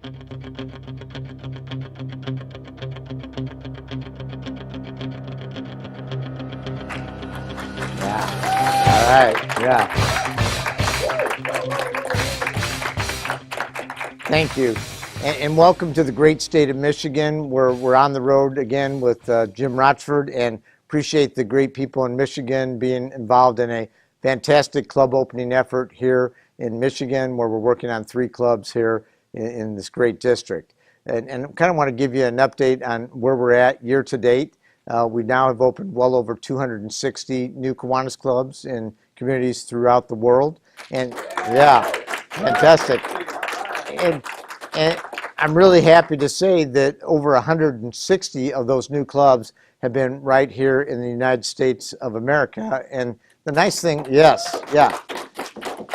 Yeah. All right. Yeah. Thank you. And welcome to the great state of Michigan. We're on the road again with Jim Rochford, and appreciate the great people in Michigan being involved in a fantastic club opening effort here in Michigan, where we're working on 3 clubs here in this great district. And kind of want to give you an update on where we're at year to date. We now have opened well over 260 new Kiwanis clubs in communities throughout the world. And yeah, fantastic. And I'm really happy to say that over 160 of those new clubs have been right here in the United States of America. And the nice thing, yes, yeah.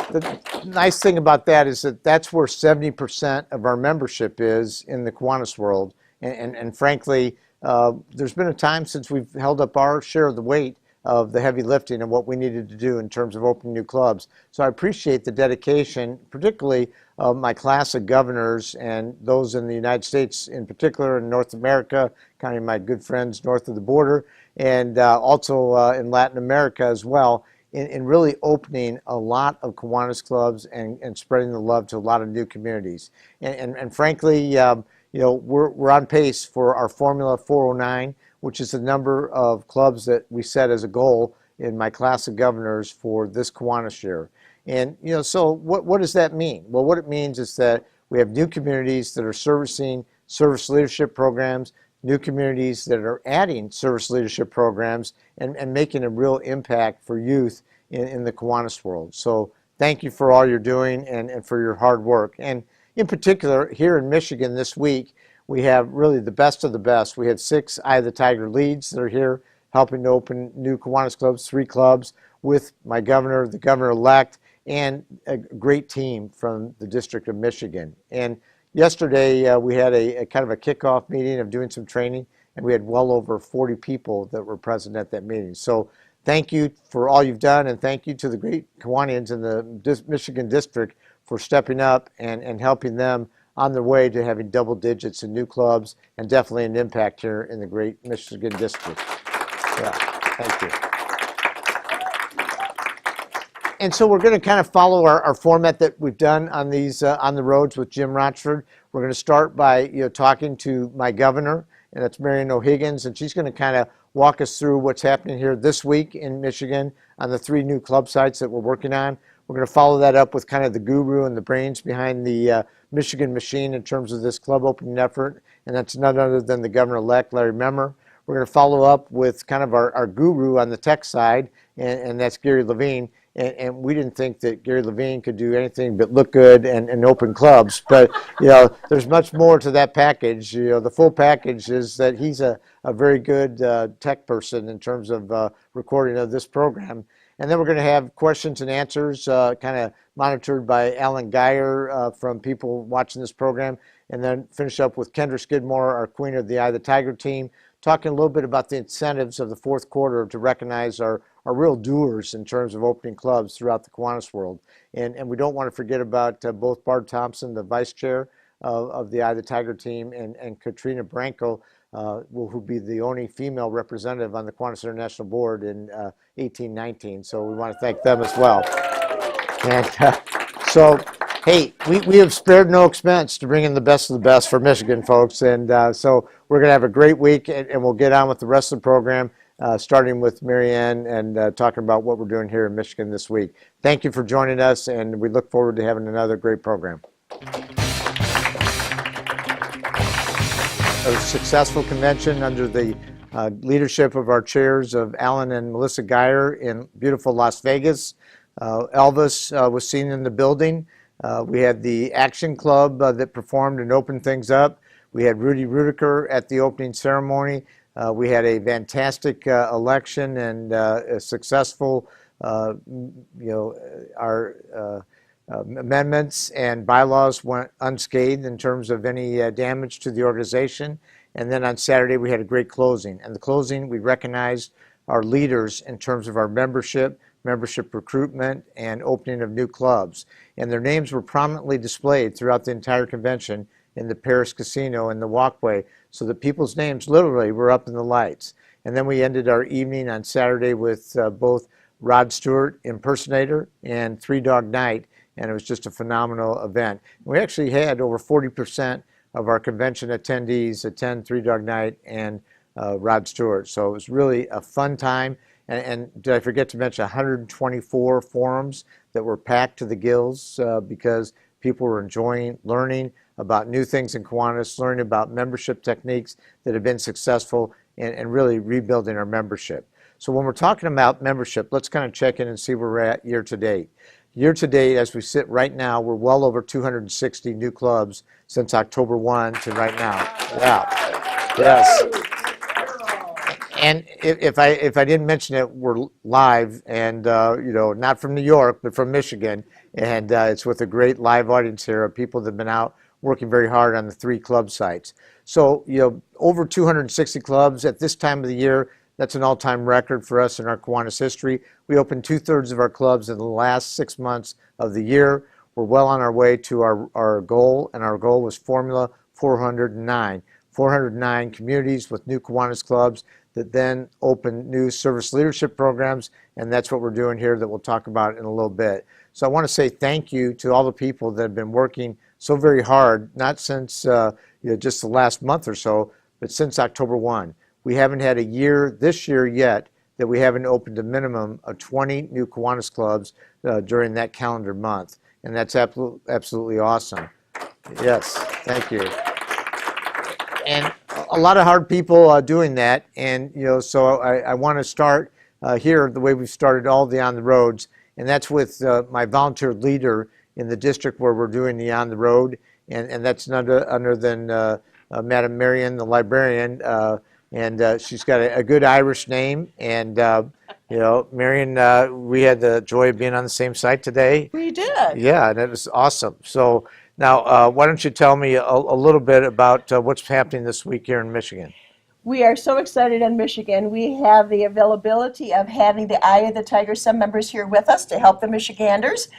The nice thing about that is that that's where 70% of our membership is in the Kiwanis world. And frankly, there's been a time since we've held up our share of the weight of the heavy lifting and what we needed to do in terms of opening new clubs. So I appreciate the dedication, particularly of my class of governors and those in the United States in particular, in North America, kind of my good friends north of the border, and also in Latin America as well, in really opening a lot of Kiwanis clubs and spreading the love to a lot of new communities. And frankly, you know, we're on pace for our Formula 409, which is the number of clubs that we set as a goal in my class of governors for this Kiwanis year. And, you know, so what does that mean? Well, what it means is that we have new communities that are servicing service leadership programs, new communities that are adding service leadership programs and making a real impact for youth in the Kiwanis world. So thank you for all you're doing and for your hard work. And in particular, here in Michigan this week, we have really the best of the best. We had 6 Eye of the Tiger leads that are here helping to open new Kiwanis clubs, 3 clubs with my governor, the governor-elect, and a great team from the District of Michigan. And yesterday we had a kind of a kickoff meeting of doing some training, and we had well over 40 people that were present at that meeting. So thank you for all you've done, and thank you to the great Kiwanians in the Michigan District for stepping up and helping them on their way to having double digits in new clubs and definitely an impact here in the great Michigan District. Yeah, thank you. And so we're going to kind of follow our format that we've done on these on the roads with Jim Rochford. We're going to start by talking to my governor, and that's Marian O'Higgins, and she's going to kind of walk us through what's happening here this week in Michigan on the 3 new club sites that we're working on. We're going to follow that up with kind of the guru and the brains behind the Michigan machine in terms of this club opening effort, and that's none other than the governor-elect, Larry Memmer. We're going to follow up with kind of our guru on the tech side, and that's Gary Levine. And we didn't think that Gary Levine could do anything but look good and open clubs. But, you know, there's much more to that package. You know, the full package is that he's a very good tech person in terms of recording of this program. And then we're going to have questions and answers kind of monitored by Alan Geyer from people watching this program. And then finish up with Kendra Skidmore, our queen of the Eye of the Tiger team, talking a little bit about the incentives of the 4th quarter to recognize our real doers in terms of opening clubs throughout the Kiwanis world. And we don't want to forget about both Barb Thompson, the vice chair of the Eye of the Tiger team, and Katrina Branco, who will be the only female representative on the Kiwanis International Board in 1819. So we want to thank them as well. And so, hey, we have spared no expense to bring in the best of the best for Michigan, folks. And so we're going to have a great week, and we'll get on with the rest of the program. Starting with Marian and talking about what we're doing here in Michigan this week. Thank you for joining us, and we look forward to having another great program. A successful convention under the leadership of our chairs of Alan and Melissa Geyer in beautiful Las Vegas. Elvis was seen in the building. We had the Action Club that performed and opened things up. We had Rudy Rudiker at the opening ceremony. We had a fantastic election and a successful, our amendments and bylaws went unscathed in terms of any damage to the organization. And then on Saturday, we had a great closing. And the closing, we recognized our leaders in terms of our membership recruitment, and opening of new clubs. And their names were prominently displayed throughout the entire convention in the Paris Casino in the walkway, so that people's names literally were up in the lights. And then we ended our evening on Saturday with both Rod Stewart Impersonator and Three Dog Night, and it was just a phenomenal event. We actually had over 40% of our convention attendees attend Three Dog Night and Rod Stewart. So it was really a fun time. And did I forget to mention 124 forums that were packed to the gills because people were enjoying learning about new things in Kiwanis, learning about membership techniques that have been successful, and really rebuilding our membership. So when we're talking about membership, let's kind of check in and see where we're at year to date. Year to date, as we sit right now, we're well over 260 new clubs since October 1 to right now. Yeah. Yes. And if I didn't mention it, we're live, and not from New York, but from Michigan, and it's with a great live audience here of people that have been out working very hard on the 3 club sites. So over 260 clubs at this time of the year. That's an all-time record for us in our Kiwanis history. We opened 2/3 of our clubs in the last 6 months of the year. We're well on our way to our goal, and our goal was Formula 409. 409 communities with new Kiwanis clubs that then open new service leadership programs, and that's what we're doing here that we'll talk about in a little bit. So I want to say thank you to all the people that have been working so very hard, not since just the last month or so, but since October 1. We haven't had a year this year yet that we haven't opened a minimum of 20 new Kiwanis clubs during that calendar month, and that's absolutely awesome. Yes, thank you. And a lot of hard people doing that, and so I want to start here the way we've started all the On the Roads, and that's with my volunteer leader in the district where we're doing the On the Road, and that's none other than Madam Marian, the librarian, and she's got a good Irish name, and Marian, we had the joy of being on the same site today. We did. Yeah, and it was awesome. So now, why don't you tell me a little bit about what's happening this week here in Michigan? We are so excited in Michigan. We have the availability of having the Eye of the Tiger, some members here with us to help the Michiganders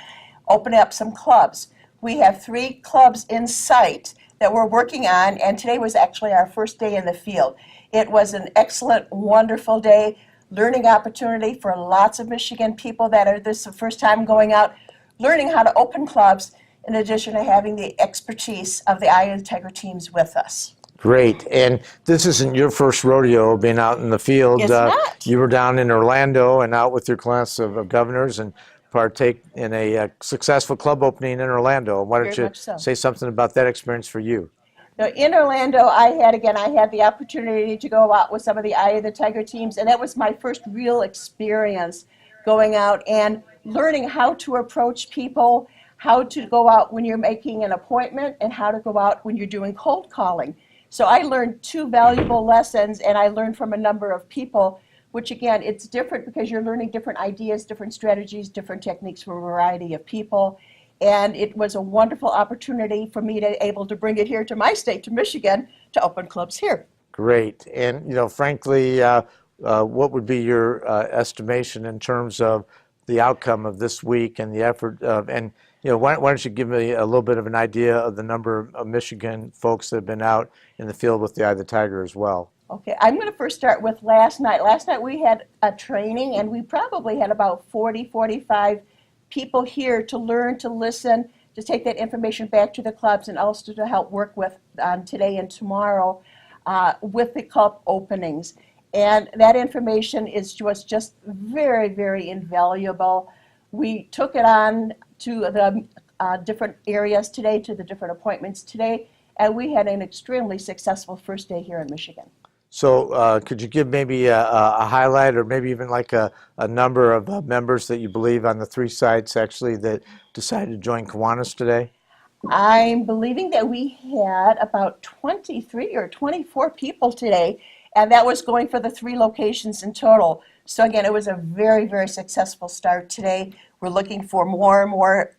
open up some clubs. We have 3 clubs in sight that we're working on, and today was actually our first day in the field. It was an excellent, wonderful day, learning opportunity for lots of Michigan people that are this the first time going out, learning how to open clubs, in addition to having the expertise of the Eye of the Tiger teams with us. Great. And this isn't your first rodeo being out in the field. It's not. You were down in Orlando and out with your class of governors and partake in a successful club opening in Orlando. Why don't you say something about that experience for you? Now, in Orlando, I had the opportunity to go out with some of the Eye of the Tiger teams, and that was my first real experience going out and learning how to approach people, how to go out when you're making an appointment, and how to go out when you're doing cold calling. So I learned 2 valuable lessons, and I learned from a number of people, which again, it's different because you're learning different ideas, different strategies, different techniques from a variety of people. And it was a wonderful opportunity for me to be able to bring it here to my state, to Michigan, to open clubs here. Great. And, frankly, what would be your estimation in terms of the outcome of this week and the effort of, and why don't you give me a little bit of an idea of the number of Michigan folks that have been out in the field with the Eye of the Tiger as well? Okay, I'm going to first start with last night. Last night we had a training, and we probably had about 40, 45 people here to learn, to listen, to take that information back to the clubs, and also to help work with today and tomorrow with the club openings. And that information was just very, very invaluable. We took it on to the different areas today, to the different appointments today, and we had an extremely successful first day here in Michigan. So could you give maybe a highlight, or maybe even like a number of members that you believe on the 3 sites actually that decided to join Kiwanis today? I'm believing that we had about 23 or 24 people today, and that was going for the 3 locations in total. So again, it was a very, very successful start today. We're looking for more and more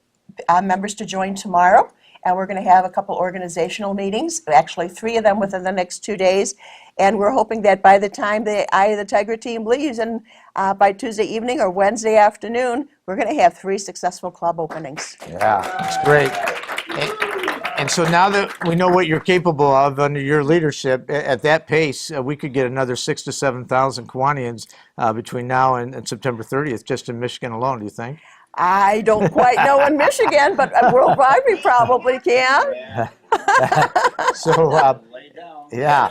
members to join tomorrow, and we're going to have a couple organizational meetings, actually 3 of them within the next 2 days. And we're hoping that by the time the Eye of the Tiger team leaves, and by Tuesday evening or Wednesday afternoon, we're going to have 3 successful club openings. Yeah, that's great. And And so now that we know what you're capable of under your leadership, at that pace, we could get another 6,000 to 7,000 Kiwanians between now and September 30th, just in Michigan alone, do you think? I don't quite know in Michigan, but worldwide we probably can. So, yeah,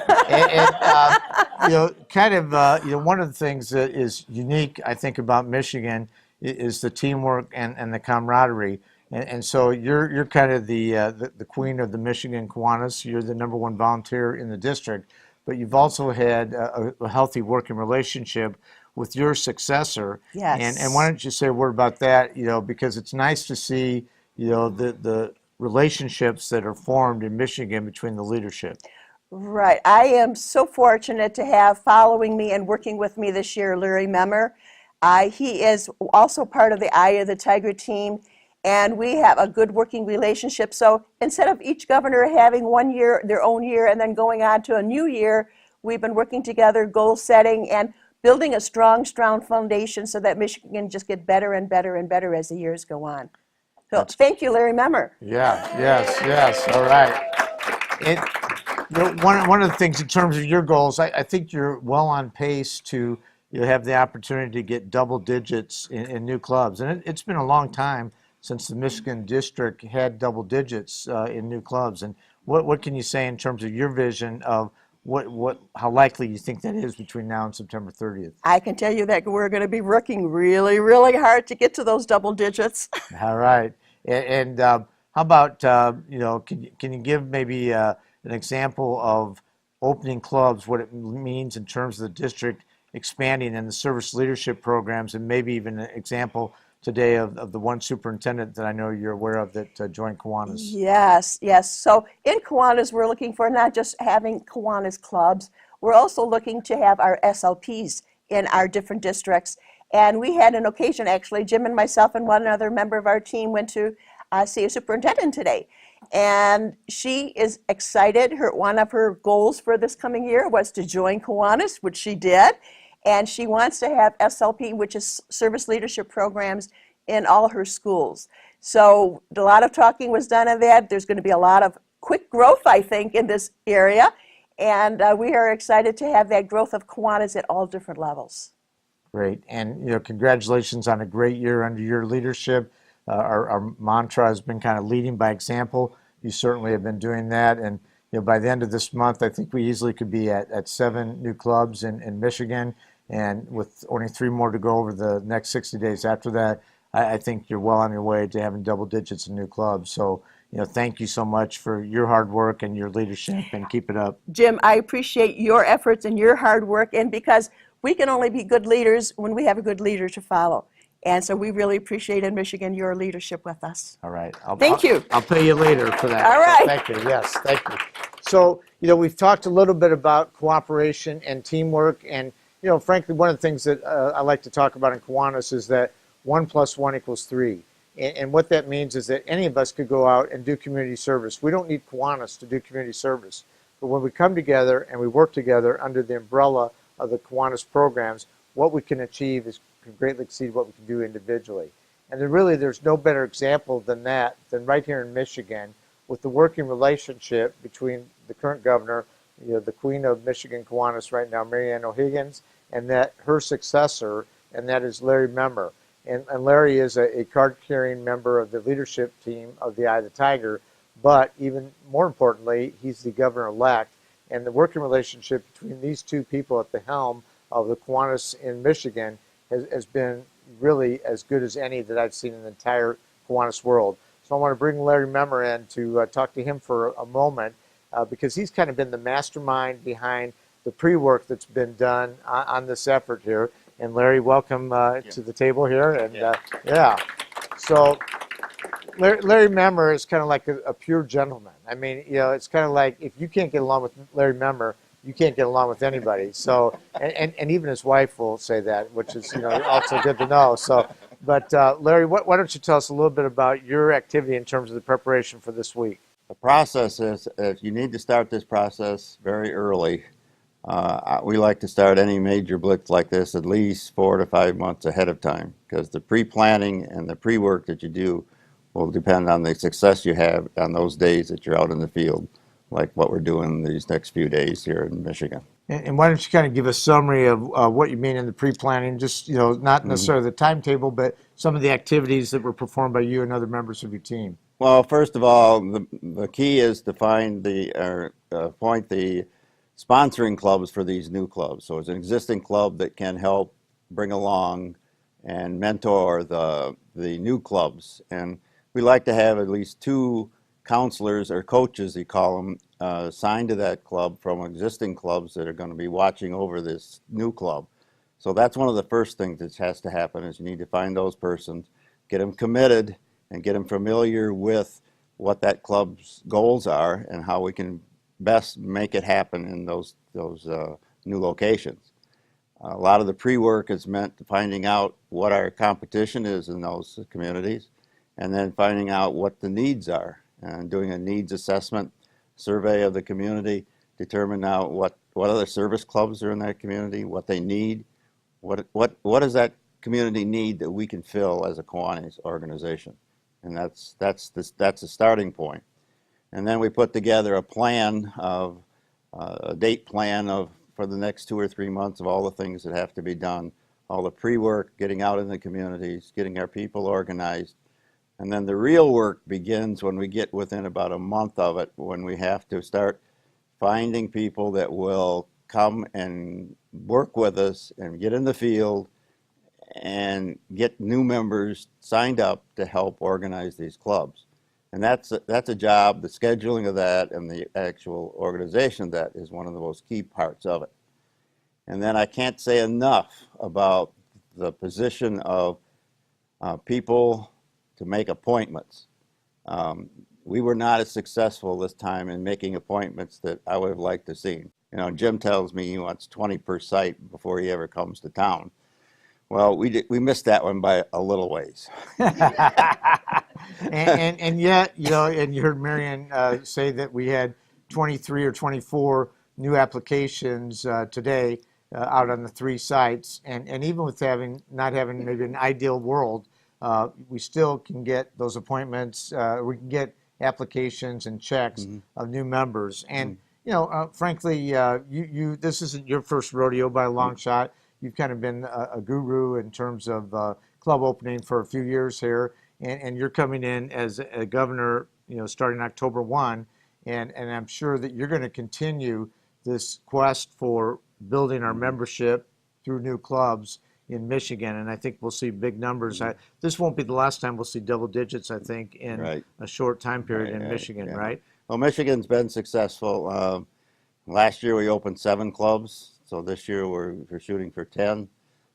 kind of, one of the things that is unique, I think, about Michigan is the teamwork and the camaraderie. And so you're kind of the queen of the Michigan Kiwanis. You're the #1 volunteer in the district, but you've also had a healthy working relationship with your successor. Yes. And why don't you say a word about that? Because it's nice to see the relationships that are formed in Michigan between the leadership. Right. I am so fortunate to have following me and working with me this year, Larry Memmer. He is also part of the Eye of the Tiger team, and we have a good working relationship. So instead of each governor having 1 year, their own year, and then going on to a new year, we've been working together, goal setting, and building a strong foundation so that Michigan can just get better and better and better as the years go on. So thank you, Larry Memmer. Yeah, yes, all right. It, one of the things in terms of your goals, I think you're well on pace to have the opportunity to get double digits in new clubs. And it's been a long time since the Michigan district had double digits in new clubs. And what can you say in terms of your vision of how likely you think that is between now and September 30th? I can tell you that we're going to be working really, really hard to get to those double digits. All right. And how about, can you give maybe an example of opening clubs, what it means in terms of the district expanding and the service leadership programs, and maybe even an example today of the one superintendent that I know you're aware of that joined Kiwanis? Yes. So in Kiwanis, we're looking for not just having Kiwanis clubs, we're also looking to have our SLPs in our different districts. And we had an occasion, actually, Jim and myself and one other member of our team went to see a superintendent today. And she is excited. One of her goals for this coming year was to join Kiwanis, which she did. And she wants to have SLP, which is service leadership programs, in all her schools. So a lot of talking was done on that. There's going to be a lot of quick growth, I think, in this area. And we are excited to have that growth of Kiwanis at all different levels. Great. And, congratulations on a great year under your leadership. Our mantra has been kind of leading by example. You certainly have been doing that. And, by the end of this month, I think we easily could be at 7 new clubs in Michigan. And with only 3 more to go over the next 60 days after that, I think you're well on your way to having double digits in new clubs. So, thank you so much for your hard work and your leadership, and keep it up. Jim, I appreciate your efforts and your hard work, and because we can only be good leaders when we have a good leader to follow. And so we really appreciate in Michigan your leadership with us. All right. Thank you. I'll pay you later for that. All right. So thank you. Yes, thank you. So, we've talked a little bit about cooperation and teamwork. And, frankly, one of the things that I like to talk about in Kiwanis is that 1 + 1 = 3. And what that means is that any of us could go out and do community service. We don't need Kiwanis to do community service. But when we come together and we work together under the umbrella of the Kiwanis programs, what we can achieve is can greatly exceed what we can do individually. And there's no better example than that, than right here in Michigan, with the working relationship between the current governor, the Queen of Michigan Kiwanis right now, Marian O'Higgins, and that her successor, and that is Larry Memmer. And Larry is a card-carrying member of the leadership team of the Eye of the Tiger, but even more importantly, he's the governor-elect. And the working relationship between these two people at the helm of the Kiwanis in Michigan has been really as good as any that I've seen in the entire Kiwanis world. So I want to bring Larry Memmer in to talk to him for a moment because he's kind of been the mastermind behind the pre-work that's been done on this effort here. And Larry, welcome to the table here. And so Larry Memmer is kind of like a pure gentleman. I mean, it's kind of like if you can't get along with Larry Memmer, you can't get along with anybody. So, and even his wife will say that, which is also good to know. So, but Larry, why don't you tell us a little bit about your activity in terms of the preparation for this week? The process is, if you need to start this process very early, we like to start any major blitz like this at least 4 to 5 months ahead of time, because the pre-planning and the pre-work that you do will depend on the success you have on those days that you're out in the field, like what we're doing these next few days here in Michigan. And why don't you kind of give a summary of what you mean in the pre-planning, just, not Mhm. necessarily the timetable, but some of the activities that were performed by you and other members of your team. Well, first of all, the key is to find appoint the sponsoring clubs for these new clubs. So it's an existing club that can help bring along and mentor the new clubs. And we like to have at least two counselors or coaches, you call them, assigned to that club from existing clubs that are going to be watching over this new club. So that's one of the first things that has to happen is you need to find those persons, get them committed, and get them familiar with what that club's goals are and how we can best make it happen in those new locations. A lot of the pre-work is meant to finding out what our competition is in those communities, and then finding out what the needs are, and doing a needs assessment survey of the community, determine out what other service clubs are in that community, what they need, what does that community need that we can fill as a Kiwanis organization, and that's a starting point. And then we put together a plan of a date plan of for the next 2 or 3 months of all the things that have to be done, all the pre-work, getting out in the communities, getting our people organized. And then the real work begins when we get within about a month of it, when we have to start finding people that will come and work with us and get in the field and get new members signed up to help organize these clubs. And that's a job. The scheduling of that and the actual organization of that is one of the most key parts of it. And then I can't say enough about the position of people to make appointments. We were not as successful this time in making appointments that I would have liked to see. Jim tells me he wants 20 per site before he ever comes to town. Well, we missed that one by a little ways. And yet, and you heard Marian say that we had 23 or 24 new applications today out on the 3 sites. And even with not having maybe an ideal world, we still can get those appointments. We can get applications and checks of new members. And frankly, this isn't your first rodeo by a long shot. You've kind of been a guru in terms of club opening for a few years here, and you're coming in as a governor, starting October 1, and I'm sure that you're going to continue this quest for building our membership through new clubs in Michigan, and I think we'll see big numbers. This won't be the last time we'll see double digits, I think, in Right. a short time period in Right, Michigan, yeah. right? Well, Michigan's been successful. Last year we opened 7 clubs, so this year we're shooting for 10.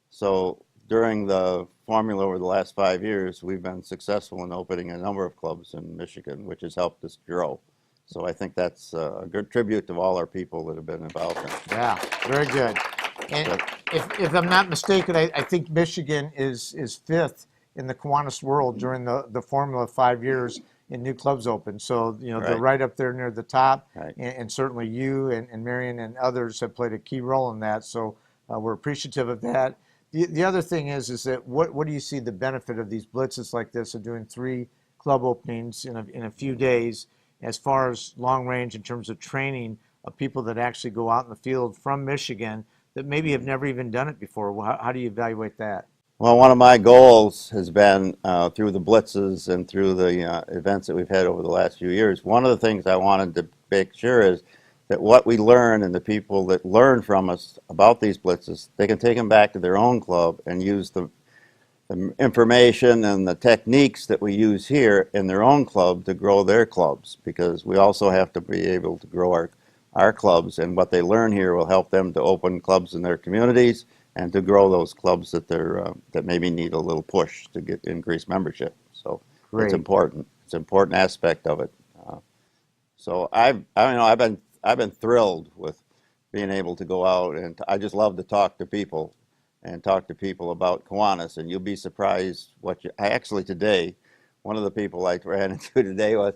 So during the formula over the last 5 years, we've been successful in opening a number of clubs in Michigan, which has helped us grow. So I think that's a good tribute to all our people that have been involved in it. Yeah, very good. And Good. if I'm not mistaken, I think Michigan is 5th in the Kiwanis world during the formula of 5 years in new clubs open. So, they're Right. right up there near the top. Right. And certainly you and Marian and others have played a key role in that. So we're appreciative of that. The other thing is that what do you see the benefit of these blitzes like this, of doing 3 club openings in a few days, as far as long range in terms of training of people that actually go out in the field from Michigan that maybe have never even done it before? Well, how do you evaluate that? Well, one of my goals has been through the blitzes and through the events that we've had over the last few years, one of the things I wanted to make sure is that what we learn and the people that learn from us about these blitzes, they can take them back to their own club and use the information and the techniques that we use here in their own club to grow their clubs, because we also have to be able to grow our clubs, and what they learn here will help them to open clubs in their communities and to grow those clubs that that maybe need a little push to get increased membership. So Great. it's important. It's an important aspect of it. So I've been thrilled with being able to go out, and I just love to talk to people and talk to people about Kiwanis, and you'll be surprised actually today, one of the people I ran into today was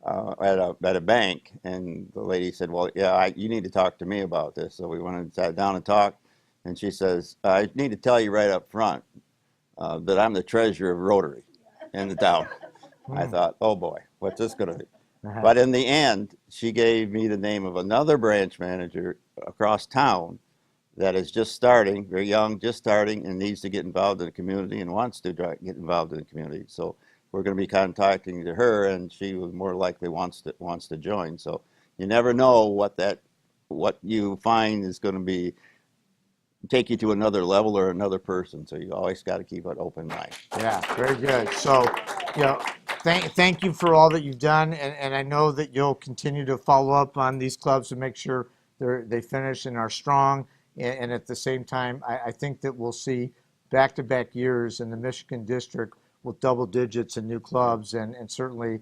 at a bank, and the lady said, well, yeah, you need to talk to me about this. So we went and sat down and talked, and she says, I need to tell you right up front that I'm the treasurer of Rotary in the town. I thought, oh boy, what's this going to be? But in the end, she gave me the name of another branch manager across town that is just starting, very young, just starting, and needs to get involved in the community and wants to get involved in the community. So we're going to be contacting to her, and she will more likely wants to join. So you never know what you find is going to be take you to another level or another person. So you always got to keep an open mind. Yeah, very good. So, you know, thank you for all that you've done, and I know that you'll continue to follow up on these clubs to make sure they finish and are strong. And at the same time, I think that we'll see back-to-back years in the Michigan district with double digits in new clubs, and certainly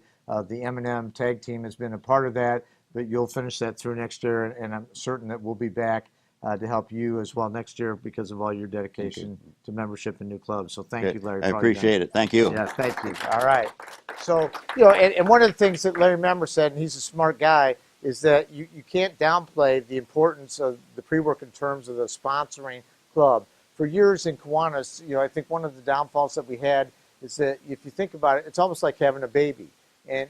the M&M tag team has been a part of that. But you'll finish that through next year, and I'm certain that we'll be back to help you as well next year because of all your dedication to membership in new clubs. So thank you, Larry. I appreciate it. Thank you. Yeah, thank you. All right. So, you know, and one of the things that Larry Memmer said, and he's a smart guy, is that you can't downplay the importance of the pre-work in terms of the sponsoring club. For years in Kiwanis, you know, I think one of the downfalls that we had is that if you think about it, it's almost like having a baby. And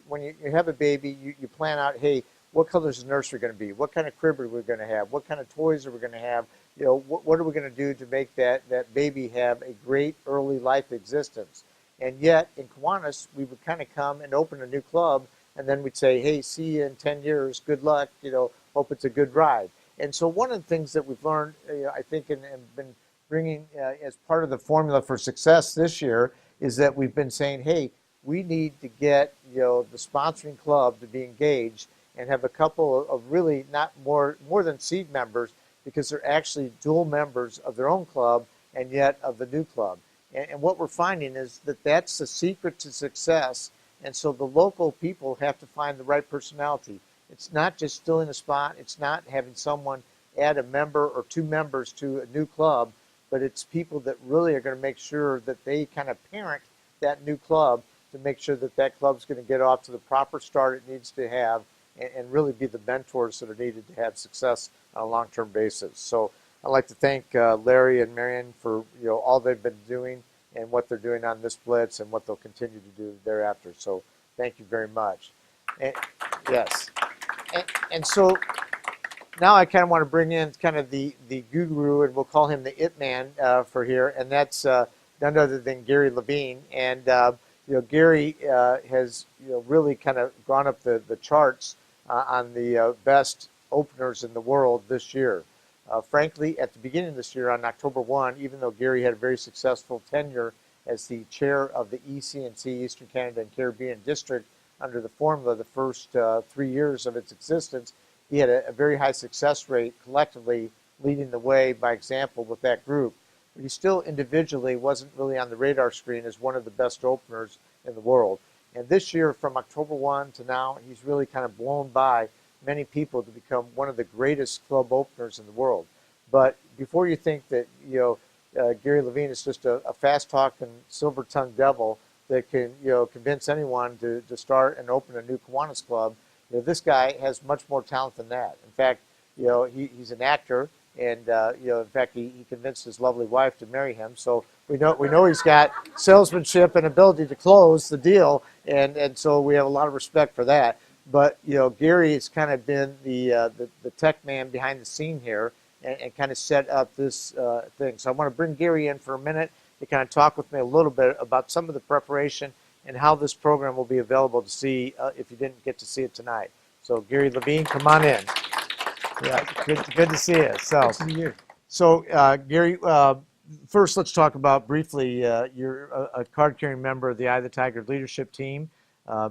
when you have a baby, you plan out, hey, what color is the nursery going to be? What kind of crib are we going to have? What kind of toys are we going to have? You know, what are we going to do to make that baby have a great early life existence? And yet, in Kiwanis, we would kind of come and open a new club, and then we'd say, hey, see you in 10 years. Good luck. You know, hope it's a good ride. And so one of the things that we've learned, I think, and been bringing as part of the formula for success this year is that we've been saying, hey, we need to get, you know, the sponsoring club to be engaged and have a couple of really not more than seed members, because they're actually dual members of their own club and yet of the new club. And what we're finding is that that's the secret to success. And so the local people have to find the right personality. It's not just filling a spot. It's not having someone add a member or two members to a new club, but it's people that really are going to make sure that they kind of parent that new club to make sure that that club's going to get off to the proper start it needs to have, and really be the mentors that are needed to have success on a long-term basis. So I'd like to thank Larry and Marian for, you know, all they've been doing and what they're doing on this blitz and what they'll continue to do thereafter. So thank you very much. And, yes. And so now I kind of want to bring in kind of the guru, and we'll call him the It Man for here, and that's none other than Gary Levine. And you know, Gary has, you know, really kind of gone up the charts on the best openers in the world this year. Frankly, at the beginning of this year, on October 1, even though Gary had a very successful tenure as the chair of the EC&C, Eastern Canada and Caribbean District, under the formula the first 3 years of its existence, he had a very high success rate collectively, leading the way by example with that group. But he still individually wasn't really on the radar screen as one of the best openers in the world. And this year, from October 1 to now, he's really kind of blown by many people to become one of the greatest club openers in the world. But before you think that, you know, Gary Levine is just a fast-talking, silver-tongued devil that can, you know, convince anyone to start and open a new Kiwanis club, you know, this guy has much more talent than that. In fact, you know, he's an actor, and you know, in fact, he convinced his lovely wife to marry him. So we know he's got salesmanship and ability to close the deal, and so we have a lot of respect for that. But you know, Gary has kind of been the tech man behind the scene here, and kind of set up this thing. So I want to bring Gary in for a minute to kind of talk with me a little bit about some of the preparation and how this program will be available to see if you didn't get to see it tonight. So Gary Levine, come on in. Yeah, good to see you. So, Good to see you. So Gary, first let's talk about briefly, you're a card-carrying member of the Eye of the Tiger leadership team.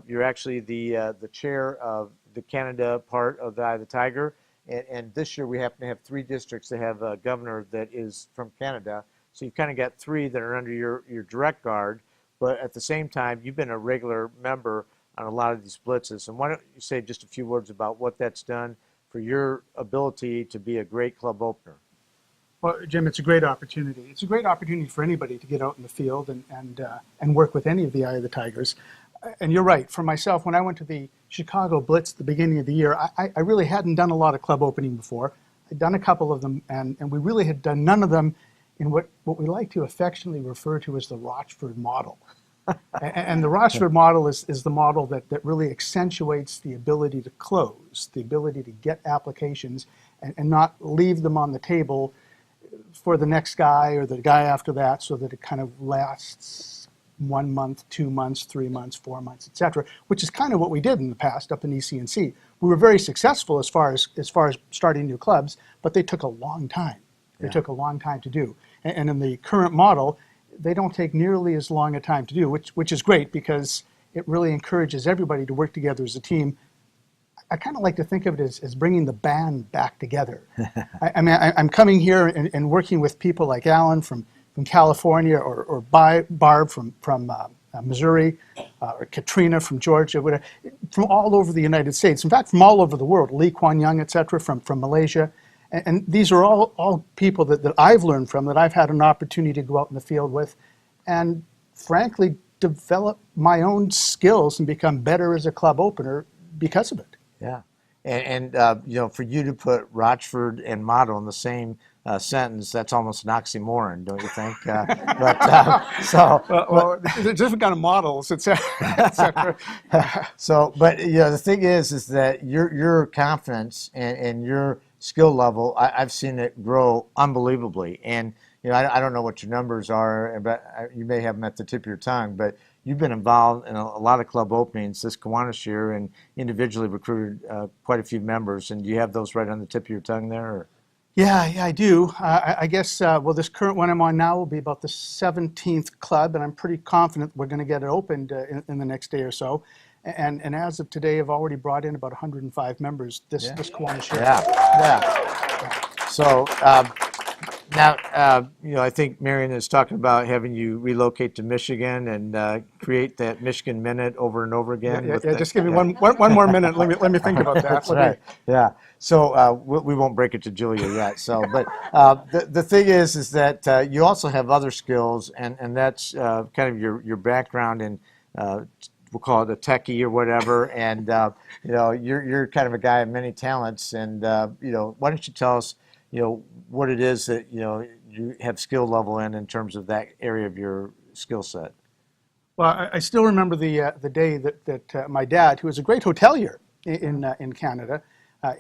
You're actually the chair of the Canada part of the Eye of the Tiger. And this year we happen to have 3 districts that have a governor that is from Canada. So you've kind of got 3 that are under your direct guard. But at the same time, you've been a regular member on a lot of these blitzes. And why don't you say just a few words about what that's done for your ability to be a great club opener? Well, Jim, it's a great opportunity. It's a great opportunity for anybody to get out in the field and work with any of the Eye of the Tigers. And you're right. For myself, when I went to the Chicago Blitz at the beginning of the year, I really hadn't done a lot of club opening before. I'd done a couple of them, and we really had done none of them in what we like to affectionately refer to as the Rochford model. And the Rochford model is the model that really accentuates the ability to close, the ability to get applications and not leave them on the table for the next guy or the guy after that, so that it kind of lasts 1 month, 2 months, 3 months, 4 months, et cetera, which is kind of what we did in the past up in EC&C. We were very successful as far as starting new clubs, but they took a long time. They took a long time to do. And in the current model, they don't take nearly as long a time to do, which is great because it really encourages everybody to work together as a team. I kind of like to think of it as bringing the band back together. I'm coming here and working with people like Alan from California, or Barb from Missouri, or Katrina from Georgia, whatever, from all over the United States. In fact, from all over the world, Lee Kuan Yeung, et cetera, from Malaysia. And these are all people that I've learned from, that I've had an opportunity to go out in the field with, and frankly, develop my own skills and become better as a club opener because of it. Yeah, and for you to put Rochford and motto in the same sentence, that's almost an oxymoron, don't you think? They're different kind of models, etc. So, but the thing is that your confidence and your skill level, I've seen it grow unbelievably. And I don't know what your numbers are, but you may have them at the tip of your tongue. But you've been involved in a lot of club openings this Kiwanis year, and individually recruited quite a few members. And do you have those right on the tip of your tongue there? Or? Yeah, I do. I guess, this current one I'm on now will be about the 17th club, and I'm pretty confident we're going to get it opened in the next day or so. And as of today, I've already brought in about 105 members this Kiwanis year. Yeah. So now, I think Marian is talking about having you relocate to Michigan and create that Michigan Minute over and over again. Just give me one more minute. Let me think about that. That's right. Yeah. So we won't break it to Julia yet. So, but the thing is that you also have other skills, and that's kind of your background in. We'll call it a techie or whatever, and you're kind of a guy of many talents, and why don't you tell us what it is that you have skill level in terms of that area of your skill set. Well, I still remember the day that my dad, who was a great hotelier in Canada,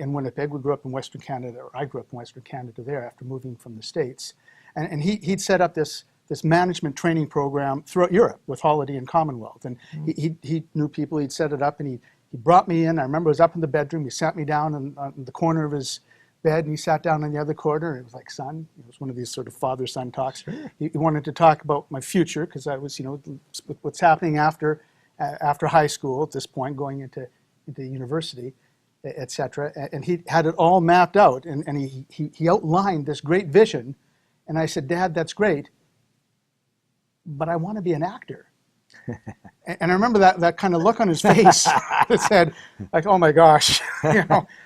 in Winnipeg. We grew up in Western Canada, or I grew up in Western Canada there after moving from the States, and he'd set up this management training program throughout Europe with Holiday and Commonwealth. And he knew people, he'd set it up, and he brought me in. I remember I was up in the bedroom, he sat me down on the corner of his bed, and he sat down in the other corner. It was like, son, it was one of these sort of father-son talks. He wanted to talk about my future, because I was, what's happening after high school at this point, going into university, et cetera. And he had it all mapped out, and he outlined this great vision. And I said, Dad, that's great, but I want to be an actor. And I remember that kind of look on his face that said, like, oh my gosh,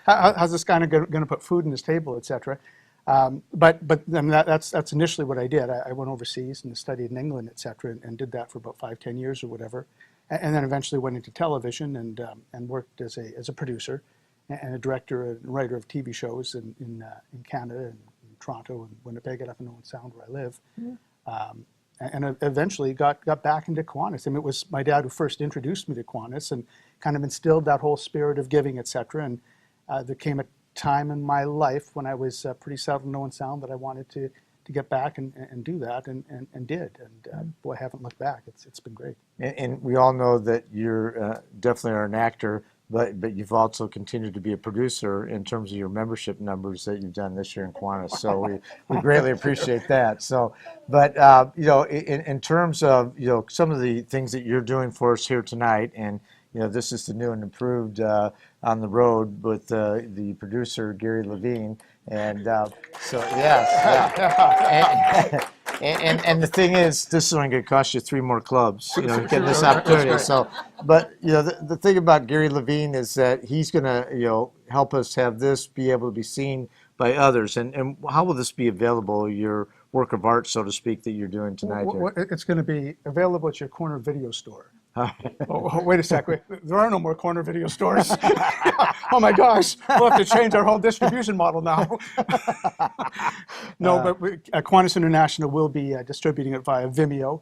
how's this guy going to put food on his table, et cetera. But I mean, that's initially what I did. I went overseas and studied in England, et cetera, and did that for about 5-10 years or whatever. And then eventually went into television and worked as a producer and a director and writer of TV shows in Canada and in Toronto and Winnipeg and up in Owen Sound, where I live. And eventually got back into Kiwanis. I mean, it was my dad who first introduced me to Kiwanis and kind of instilled that whole spirit of giving, et cetera. And there came a time in my life when I was pretty settled in Owen Sound that I wanted to get back and do that, and did. And boy, I haven't looked back. It's been great. And we all know that you're definitely are an actor, but you've also continued to be a producer in terms of your membership numbers that you've done this year in Kiwanis. So we greatly appreciate that. So, but in terms of some of the things that you're doing for us here tonight, and this is the new and improved On the Road with the producer Gary Levine, and so yes, and the thing is, this is only going to cost you 3 more clubs, getting this opportunity. So, but the thing about Gary Levine is that he's going to help us have this be able to be seen by others. And how will this be available? Your work of art, so to speak, that you're doing tonight. Well, it's going to be available at your corner video store. Oh, wait a sec. There are no more corner video stores. Oh my gosh, we'll have to change our whole distribution model now. No, but Kiwanis International will be distributing it via Vimeo.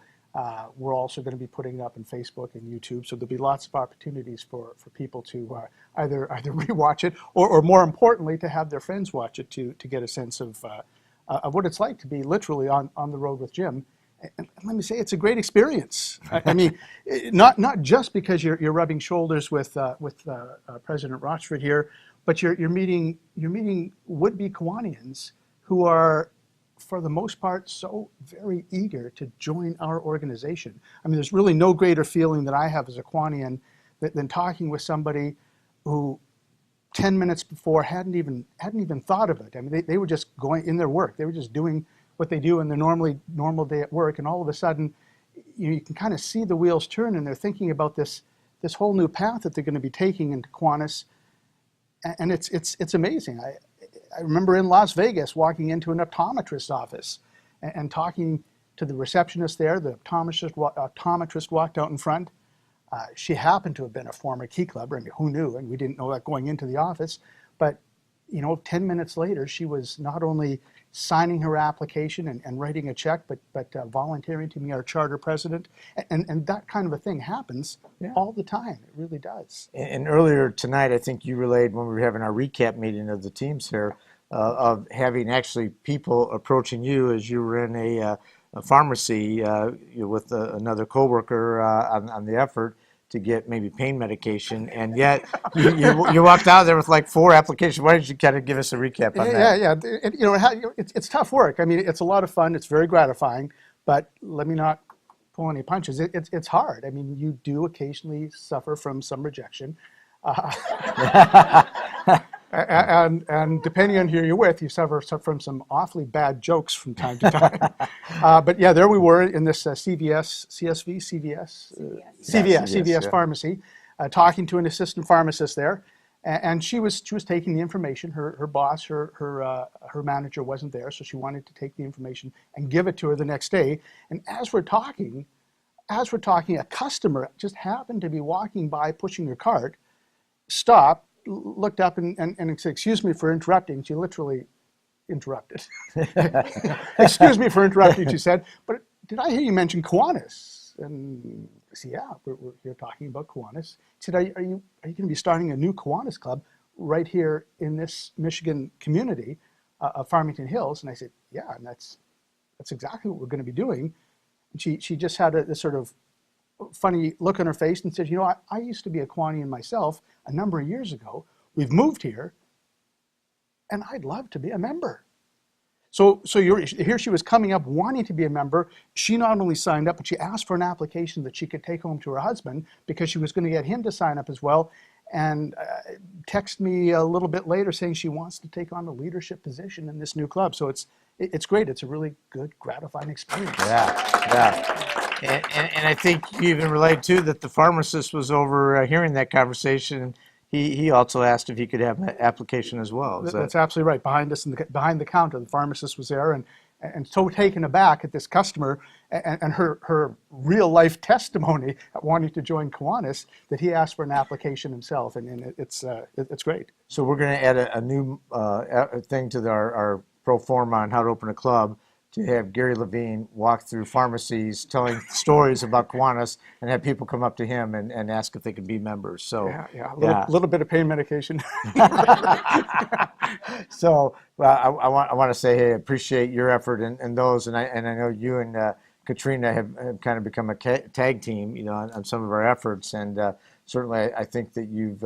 We're also going to be putting it up on Facebook and YouTube, so there'll be lots of opportunities for people to either rewatch it or more importantly, to have their friends watch it to get a sense of what it's like to be literally on the road with Jim. And let me say, it's a great experience. I mean, not just because you're rubbing shoulders with President Rochford here, but you're meeting would-be Kiwanians who are, for the most part, so very eager to join our organization. I mean, there's really no greater feeling that I have as a Kiwanian than talking with somebody who 10 minutes before hadn't even thought of it. I mean, they were just going in their work. They were just doing what they do in their normal day at work, and all of a sudden, you can kind of see the wheels turn, and they're thinking about this whole new path that they're going to be taking into Kiwanis, and it's amazing. I remember in Las Vegas walking into an optometrist's office and talking to the receptionist there. The optometrist walked out in front. She happened to have been a former Key Clubber. I mean, who knew? And we didn't know that going into the office. But 10 minutes later, she was not only signing her application and writing a check, but volunteering to be our charter president. And that kind of a thing happens all the time. It really does. And earlier tonight, I think you relayed when we were having our recap meeting of the teams here, of having actually people approaching you as you were in a pharmacy with another coworker on the effort to get maybe pain medication, and yet you walked out there with like 4 applications. Why don't you kind of give us a recap on that? Yeah. It's tough work. I mean, it's a lot of fun. It's very gratifying, but let me not pull any punches. It's hard. I mean, you do occasionally suffer from some rejection. And depending on who you're with, you suffer from some awfully bad jokes from time to time. But yeah, there we were in this CVS pharmacy, talking to an assistant pharmacist there, and she was taking the information. Her boss, her manager wasn't there, so she wanted to take the information and give it to her the next day. And as we're talking, a customer just happened to be walking by, pushing her cart, stopped, looked up and said, "Excuse me for interrupting." She literally interrupted. "Excuse me for interrupting," she said, "but did I hear you mention Kiwanis?" And I said, "Yeah, we're talking about Kiwanis." She said, "Are you going to be starting a new Kiwanis Club right here in this Michigan community of Farmington Hills?" And I said, "Yeah, and that's exactly what we're going to be doing." And she just had this sort of funny look on her face and said, I used to be a Kiwanian myself a number of years ago. We've moved here, and I'd love to be a member. So here she was coming up wanting to be a member. She not only signed up, but she asked for an application that she could take home to her husband because she was going to get him to sign up as well. And texted me a little bit later saying she wants to take on a leadership position in this new club. So it's great. It's a really good, gratifying experience. Yeah. And I think you even relayed too that the pharmacist was over hearing that conversation. He also asked if he could have an application as well. That's absolutely right. Behind us, behind the counter, the pharmacist was there, and so taken aback at this customer and her real life testimony at wanting to join Kiwanis that he asked for an application himself, and it's great. So we're going to add a new thing to our pro forma on how to open a club, to have Gary Levine walk through pharmacies telling stories about Kiwanis and have people come up to him and ask if they could be members. So a little bit of pain medication. So I want to say, hey, I appreciate your effort and those, and I know you and Katrina have kind of become a tag team, on some of our efforts, and certainly I think that you've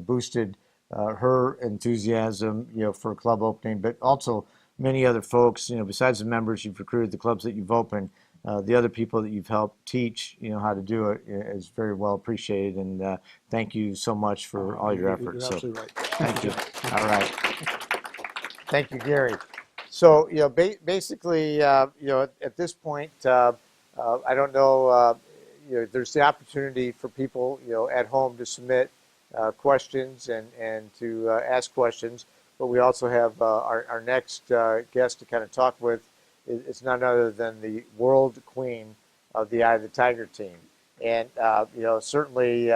boosted her enthusiasm, for a club opening, but also many other folks, besides the members you've recruited, the clubs that you've opened, the other people that you've helped teach, how to do it is very well appreciated. And thank you so much for all your efforts. You're absolutely right. Thank you. All right. Thank you, Gary. So, basically, at this point, I don't know, there's the opportunity for people, at home to submit questions and to ask questions. But we also have our next guest to kind of talk with. It's none other than the world queen of the Eye of the Tiger team. And, certainly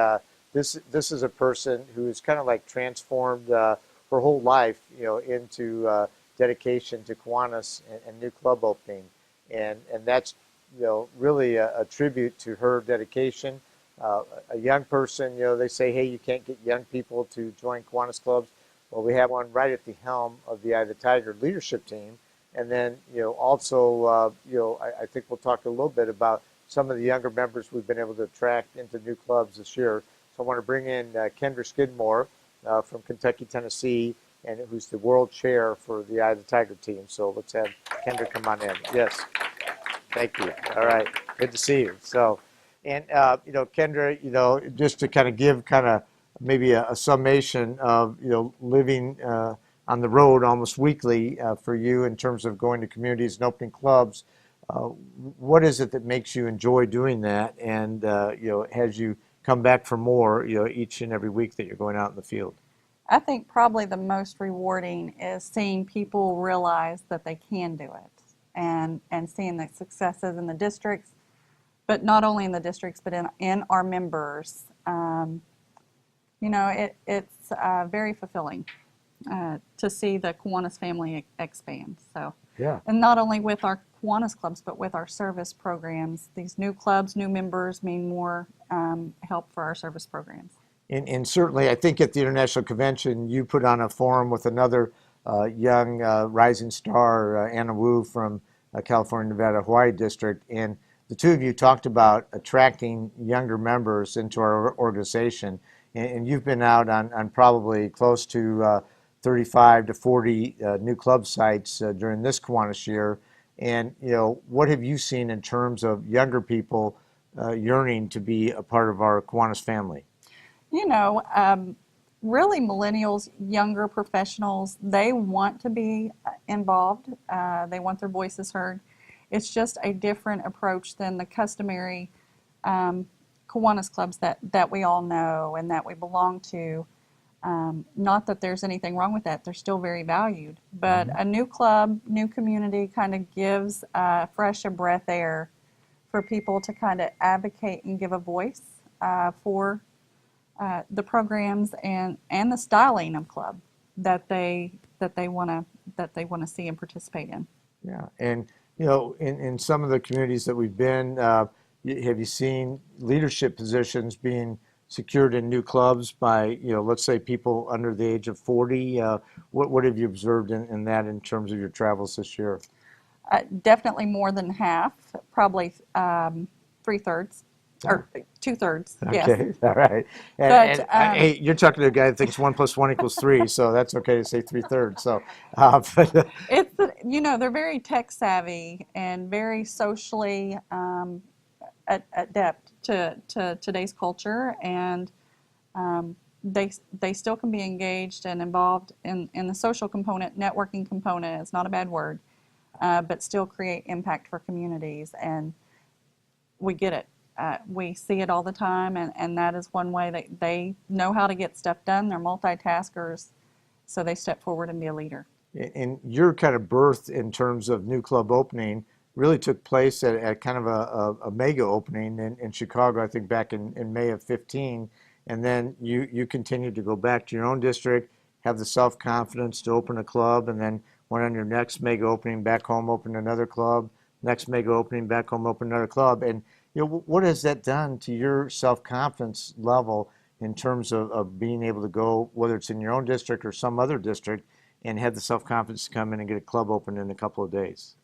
this is a person who's kind of like transformed her whole life, into dedication to Kiwanis and new club opening. And that's really a tribute to her dedication. A young person, they say, hey, you can't get young people to join Kiwanis Clubs. Well, we have one right at the helm of the Eye of the Tiger leadership team. And then, also, I think we'll talk a little bit about some of the younger members we've been able to attract into new clubs this year. So I want to bring in Kendra Skidmore from Kentucky, Tennessee, and who's the world chair for the Eye of the Tiger team. So let's have Kendra come on in. Yes. Thank you. All right. Good to see you. So, and, Kendra, just to kind of give maybe a summation of, living on the road almost weekly for you in terms of going to communities and opening clubs. What is it that makes you enjoy doing that? And, has you come back for more, each and every week that you're going out in the field? I think probably the most rewarding is seeing people realize that they can do it, and seeing the successes in the districts, but not only in the districts, but in our members. It's very fulfilling to see the Kiwanis family expand. So, Yeah. and not only with our Kiwanis clubs, but with our service programs. These new clubs, new members mean more help for our service programs. And certainly, I think at the International Convention, you put on a forum with another young rising star, Anna Wu from California, Nevada, Hawaii district. And the two of you talked about attracting younger members into our organization. And you've been out on probably close to 35 to 40 new club sites during this Kiwanis year. And, what have you seen in terms of younger people yearning to be a part of our Kiwanis family? Really millennials, younger professionals, they want to be involved. They want their voices heard. It's just a different approach than the customary Kiwanis clubs that we all know and that we belong to. Not that there's anything wrong with that. They're still very valued. But a new club, new community kind of gives fresh a breath air for people to kind of advocate and give a voice for the programs and the styling of club that they want to see and participate in. Yeah, and in some of the communities that we've been, have you seen leadership positions being secured in new clubs by let's say people under the age of 40? What have you observed in that in terms of your travels this year? Definitely more than half, probably 3/3. Or 2/3, yes. Okay, all right. Hey, you're talking to a guy that thinks 1 + 1 = 3, so that's okay to say 3/3. So, but It's they're very tech savvy and very socially adept to today's culture, and they still can be engaged and involved in the social component, networking component. It's not a bad word, but still create impact for communities, and we get it. We see it all the time, and that is one way that they know how to get stuff done. They're multitaskers, so they step forward and be a leader. And your kind of birth in terms of new club opening really took place at kind of a mega opening in Chicago, I think back in May of 15. And then you continued to go back to your own district, have the self-confidence to open a club, and then went on your next mega opening, back home, opened another club, next mega opening, back home, open another club. And what has that done to your self-confidence level in terms of being able to go, whether it's in your own district or some other district, and have the self-confidence to come in and get a club open in a couple of days?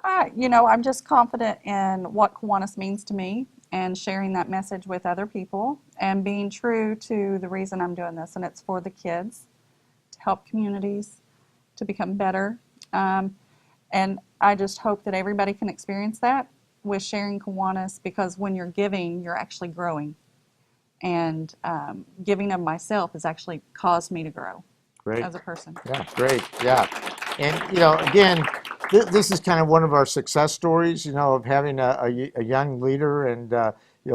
I'm just confident in what Kiwanis means to me and sharing that message with other people and being true to the reason I'm doing this, and it's for the kids, to help communities to become better. And I just hope that everybody can experience that with sharing Kiwanis, because when you're giving, you're actually growing. And giving of myself has actually caused me to grow as a person. Yeah, great. Yeah. And, again, this is kind of one of our success stories, of having a young leader and,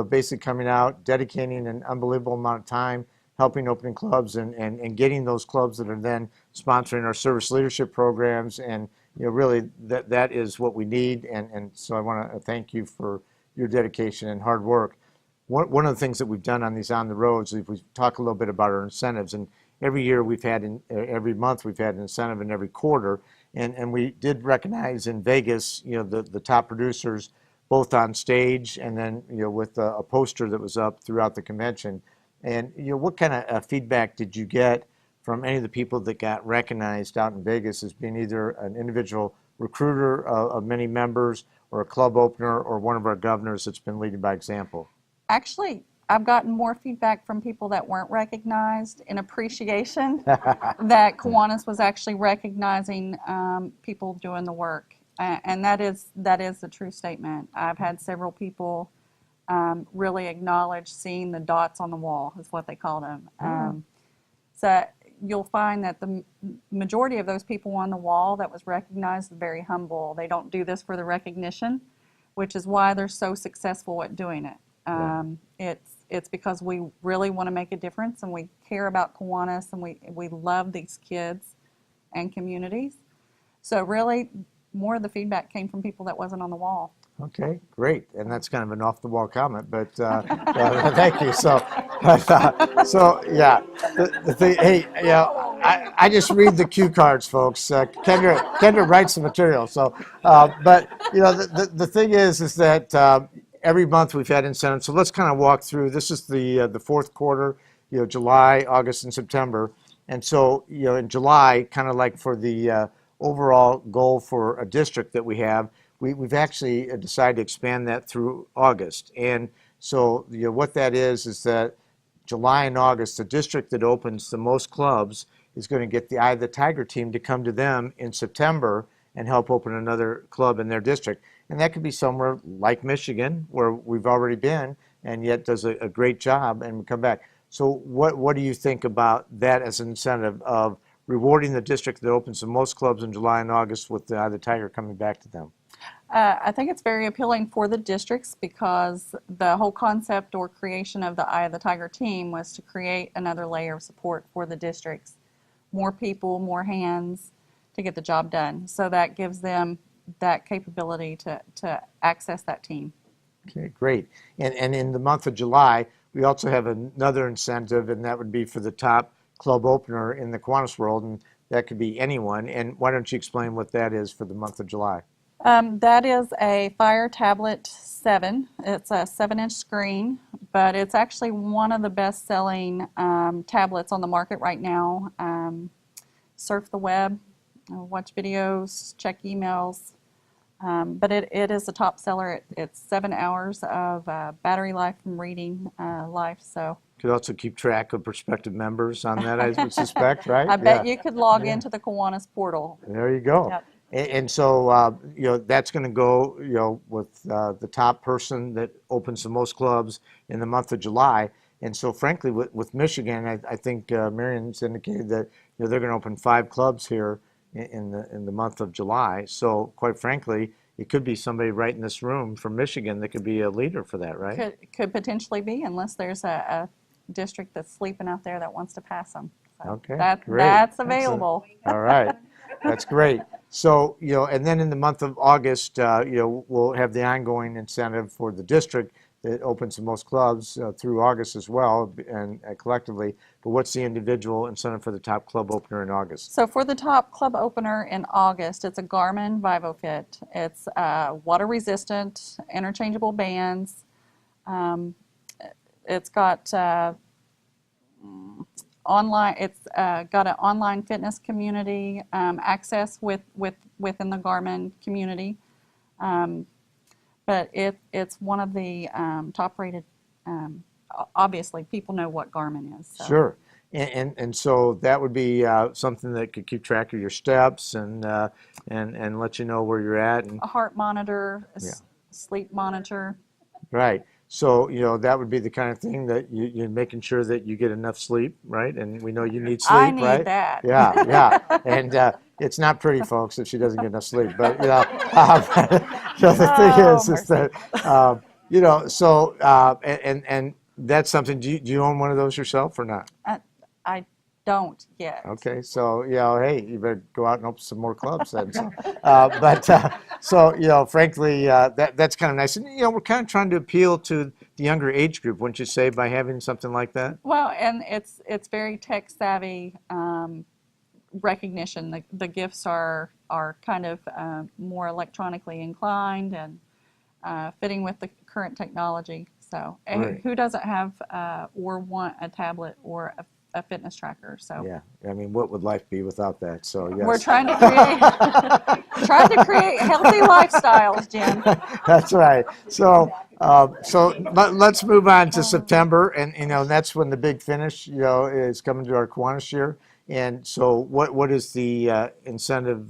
basically coming out, dedicating an unbelievable amount of time, helping opening clubs and getting those clubs that are then sponsoring our service leadership programs. And, really that is what we need. And so I want to thank you for your dedication and hard work. One of the things that we've done on these on the roads is we talk a little bit about our incentives. And every year every month we've had an incentive, and every quarter. And we did recognize in Vegas, the top producers, both on stage and then with a poster that was up throughout the convention. And what kind of feedback did you get from any of the people that got recognized out in Vegas as being either an individual recruiter of many members, or a club opener, or one of our governors that's been leading by example? Actually, I've gotten more feedback from people that weren't recognized in appreciation that Kiwanis was actually recognizing people doing the work. And that is a true statement. I've had several people really acknowledge seeing the dots on the wall, is what they call them. So you'll find that the majority of those people on the wall that was recognized are very humble. They don't do this for the recognition, which is why they're so successful at doing it. It's because we really want to make a difference, and we care about Kiwanis, and we love these kids and communities. So really, more of the feedback came from people that wasn't on the wall. Okay, great. And that's kind of an off-the-wall comment, but thank you. So yeah, the thing, hey, I just read the cue cards, folks. Kendra writes the material. So, but the thing is that every month we've had incentives. So let's kind of walk through. This is the fourth quarter, July, August, and September. And so, in July, kind of like for the overall goal for a district that we have, we've actually decided to expand that through August. And so, what that is that July and August, the district that opens the most clubs is going to get the Eye of the Tiger team to come to them in September and help open another club in their district. And that could be somewhere like Michigan, where we've already been, and yet does a great job, and we come back. So what do you think about that as an incentive of rewarding the district that opens the most clubs in July and August with the Eye of the Tiger coming back to them? I think it's very appealing for the districts, because the whole concept or creation of the Eye of the Tiger team was to create another layer of support for the districts. More people, more hands to get the job done. So that gives them that capability to access that team. Okay, great. And in the month of July, we also have another incentive, and that would be for the top club opener in the Kiwanis world, and that could be anyone. And why don't you explain what that is for the month of July? That is a Fire Tablet 7. It's a 7-inch screen, but it's actually one of the best-selling tablets on the market right now. Surf the web, watch videos, check emails, but it is a top seller. It's 7 hours of battery life from reading life. So Could also keep track of prospective members on that, I would suspect, right? I bet you could log into the Kiwanis portal. There you go. Yep. And so, that's going to go, with the top person that opens the most clubs in the month of July. And so, frankly, with Michigan, I think Marian's indicated that they're going to open 5 clubs here in the month of July. So, quite frankly, it could be somebody right in this room from Michigan that could be a leader for that, right? Could potentially be, unless there's a district that's sleeping out there that wants to pass them. So Okay, great. that's available. All right, that's great. So, and then in the month of August, we'll have the ongoing incentive for the district that opens the most clubs through August as well, and collectively. But what's the individual incentive for the top club opener in August? So for the top club opener in August, it's a Garmin VivoFit. It's water resistant, interchangeable bands. It's got online. It's got an online fitness community access within the Garmin community. But it's one of the top rated. Obviously, people know what Garmin is. So. Sure. And so that would be something that could keep track of your steps and let you know where you're at. And a heart monitor, sleep monitor. Right. So, that would be the kind of thing that you're making sure that you get enough sleep, right? And we know you need sleep, I need right? that. Yeah. And it's not pretty, folks, if she doesn't get enough sleep. But, so the thing is that, and that's something, do you own one of those yourself or not? I don't yet. Okay, so hey, you better go out and open some more clubs then. So, frankly, that's kind of nice, and we're kind of trying to appeal to the younger age group, wouldn't you say, by having something like that? Well, and it's very tech savvy recognition. The gifts are kind of more electronically inclined, and fitting with the current technology. So Right. who doesn't have or want a tablet or a fitness tracker? So Yeah, I mean, what would life be without that? So yes. we're trying to create healthy lifestyles, Jim. That's right. So, let's move on to September, and that's when the big finish, is coming to our Kiwanis year. And so, what is the incentive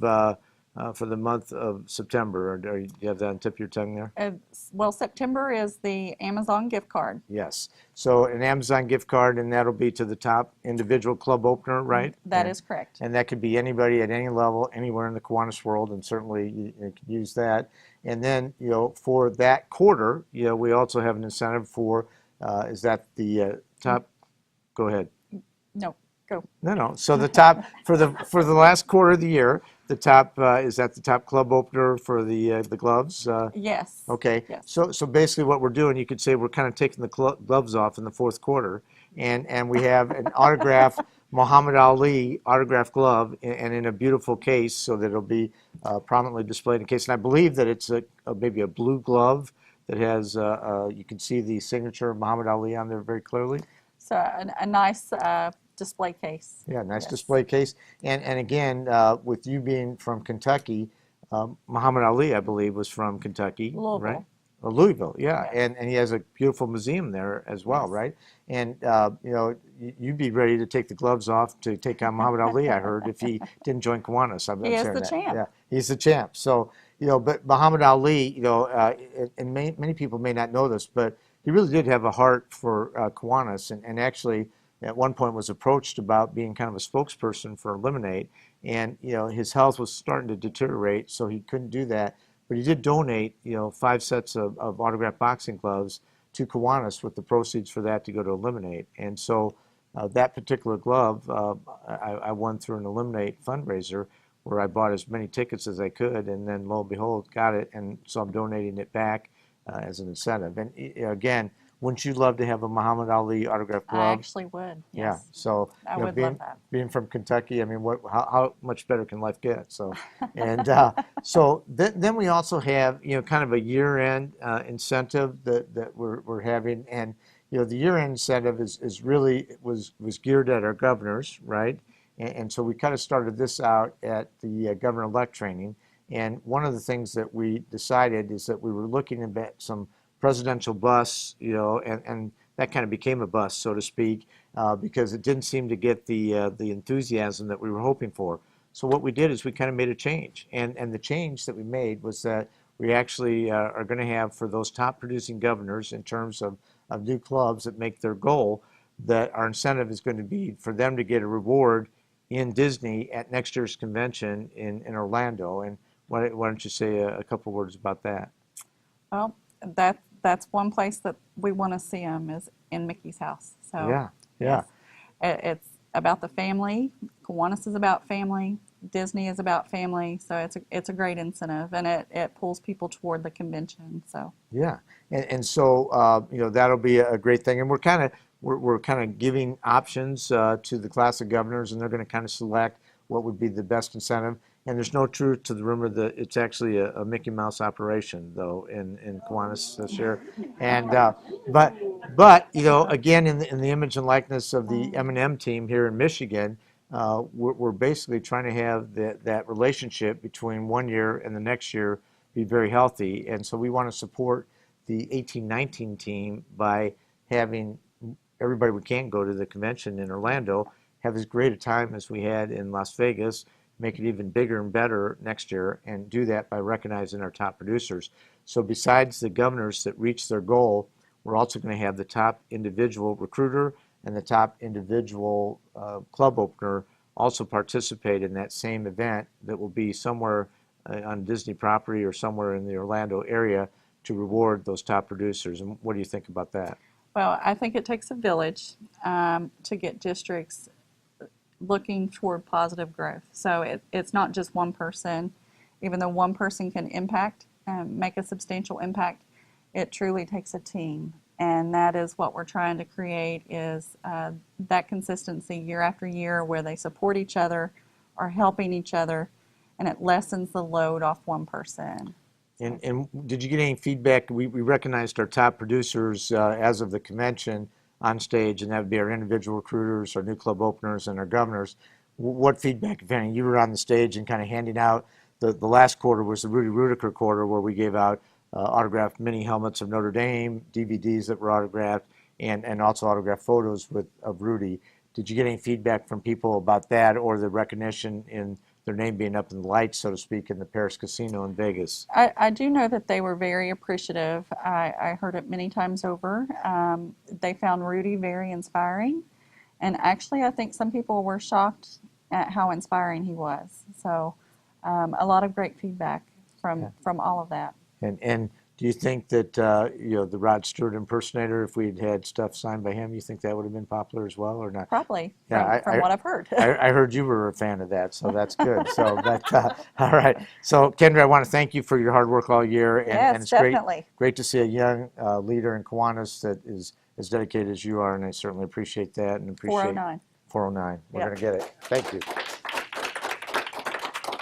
for the month of September? Or do you have that on the tip of your tongue there? Well, September is the Amazon gift card. Yes. So an Amazon gift card, and that'll be to the top individual club opener, right? That is correct. And that could be anybody at any level, anywhere in the Kiwanis world, and certainly you can use that. And then, for that quarter, we also have an incentive for, is that the top? Go ahead. No, go. No. So the top for the last quarter of the year, the top is that the top club opener for the gloves? Yes. Okay. Yes. So basically, what we're doing, you could say we're kind of taking the gloves off in the fourth quarter, and we have an autographed Muhammad Ali autographed glove, and in a beautiful case, so that it'll be prominently displayed in case. And I believe that it's maybe a blue glove that has you can see the signature of Muhammad Ali on there very clearly. So a nice display case. Yeah, nice Yes. display case. And again, with you being from Kentucky, Muhammad Ali, I believe, was from Kentucky, Louisville. right? Or Louisville, yeah. Yes. And he has a beautiful museum there as well, Yes. right? And, you'd be ready to take the gloves off to take on Muhammad Ali, I heard, if he didn't join Kiwanis. He is the champ. Yeah, he's the champ. So, but Muhammad Ali, and many people may not know this, but he really did have a heart for Kiwanis, and actually at one point was approached about being kind of a spokesperson for Lemonade, and his health was starting to deteriorate, so he couldn't do that. But he did donate 5 sets of autographed boxing gloves to Kiwanis, with the proceeds for that to go to Eliminate. And so that particular glove I won through an Eliminate fundraiser, where I bought as many tickets as I could, and then lo and behold, got it, and so I'm donating it back as an incentive. And again, wouldn't you love to have a Muhammad Ali autographed glove? I actually would. Yeah. Yes. So I would love that. Being from Kentucky, I mean, how much better can life get? So, and so then we also have kind of a year-end incentive that we're having, and the year-end incentive is really was geared at our governors, right? And so we kind of started this out at the governor-elect training. And one of the things that we decided is that we were looking at some presidential bus, and that kind of became a bus, so to speak, because it didn't seem to get the enthusiasm that we were hoping for. So what we did is we kind of made a change, and the change that we made was that we actually are going to have, for those top producing governors in terms of new clubs that make their goal, that our incentive is going to be for them to get a reward in Disney at next year's convention in Orlando. And why don't you say a couple words about that? Well, that's one place that we want to see them, is in Mickey's house. So Yeah. yes. It's about the family. Kiwanis is about family. Disney is about family. So it's a great incentive, and it pulls people toward the convention. So Yeah, and so that'll be a great thing, and we're kind of giving options to the class of governors, and they're going to kind of select what would be the best incentive. And there's no truth to the rumor that it's actually a Mickey Mouse operation, though, in Kiwanis this year. And but again, in the image and likeness of the M&M team here in Michigan, we're basically trying to have that relationship between one year and the next year be very healthy. And so we want to support the 18-19 team by having everybody who can't go to the convention in Orlando have as great a time as we had in Las Vegas, make it even bigger and better next year, and do that by recognizing our top producers. So besides the governors that reach their goal, we're also going to have the top individual recruiter and the top individual club opener also participate in that same event that will be somewhere on Disney property or somewhere in the Orlando area to reward those top producers. And what do you think about that? well, I think it takes a village to get districts looking toward positive growth. So it's not just one person. Even though one person can make a substantial impact, it truly takes a team. And that is what we're trying to create, is that consistency year after year, where they support each other, are helping each other, and it lessens the load off one person. And did you get any feedback? We recognized our top producers as of the convention on stage, and that would be our individual recruiters, our new club openers, and our governors. What feedback, if any? You were on the stage and kind of handing out, the last quarter was the Rudy Rudiker quarter, where we gave out autographed mini helmets of Notre Dame, DVDs that were autographed, and also autographed photos of Rudy. Did you get any feedback from people about that, or the recognition in their name being up in the lights, so to speak, in the Paris Casino in Vegas? I do know that they were very appreciative. I heard it many times over. They found Rudy very inspiring. And actually, I think some people were shocked at how inspiring he was. So a lot of great feedback from all of that. And do you think that the Rod Stewart impersonator, if we'd had stuff signed by him, you think that would have been popular as well, or not? Probably, Yeah, from what I've heard. I heard you were a fan of that, so that's good. So, but all right. So, Kendra, I want to thank you for your hard work all year, and, Yes, and it's definitely. great to see a young leader in Kiwanis that is as dedicated as you are, and I certainly appreciate that and appreciate 409. 409. We're Yep. going to get it. Thank you.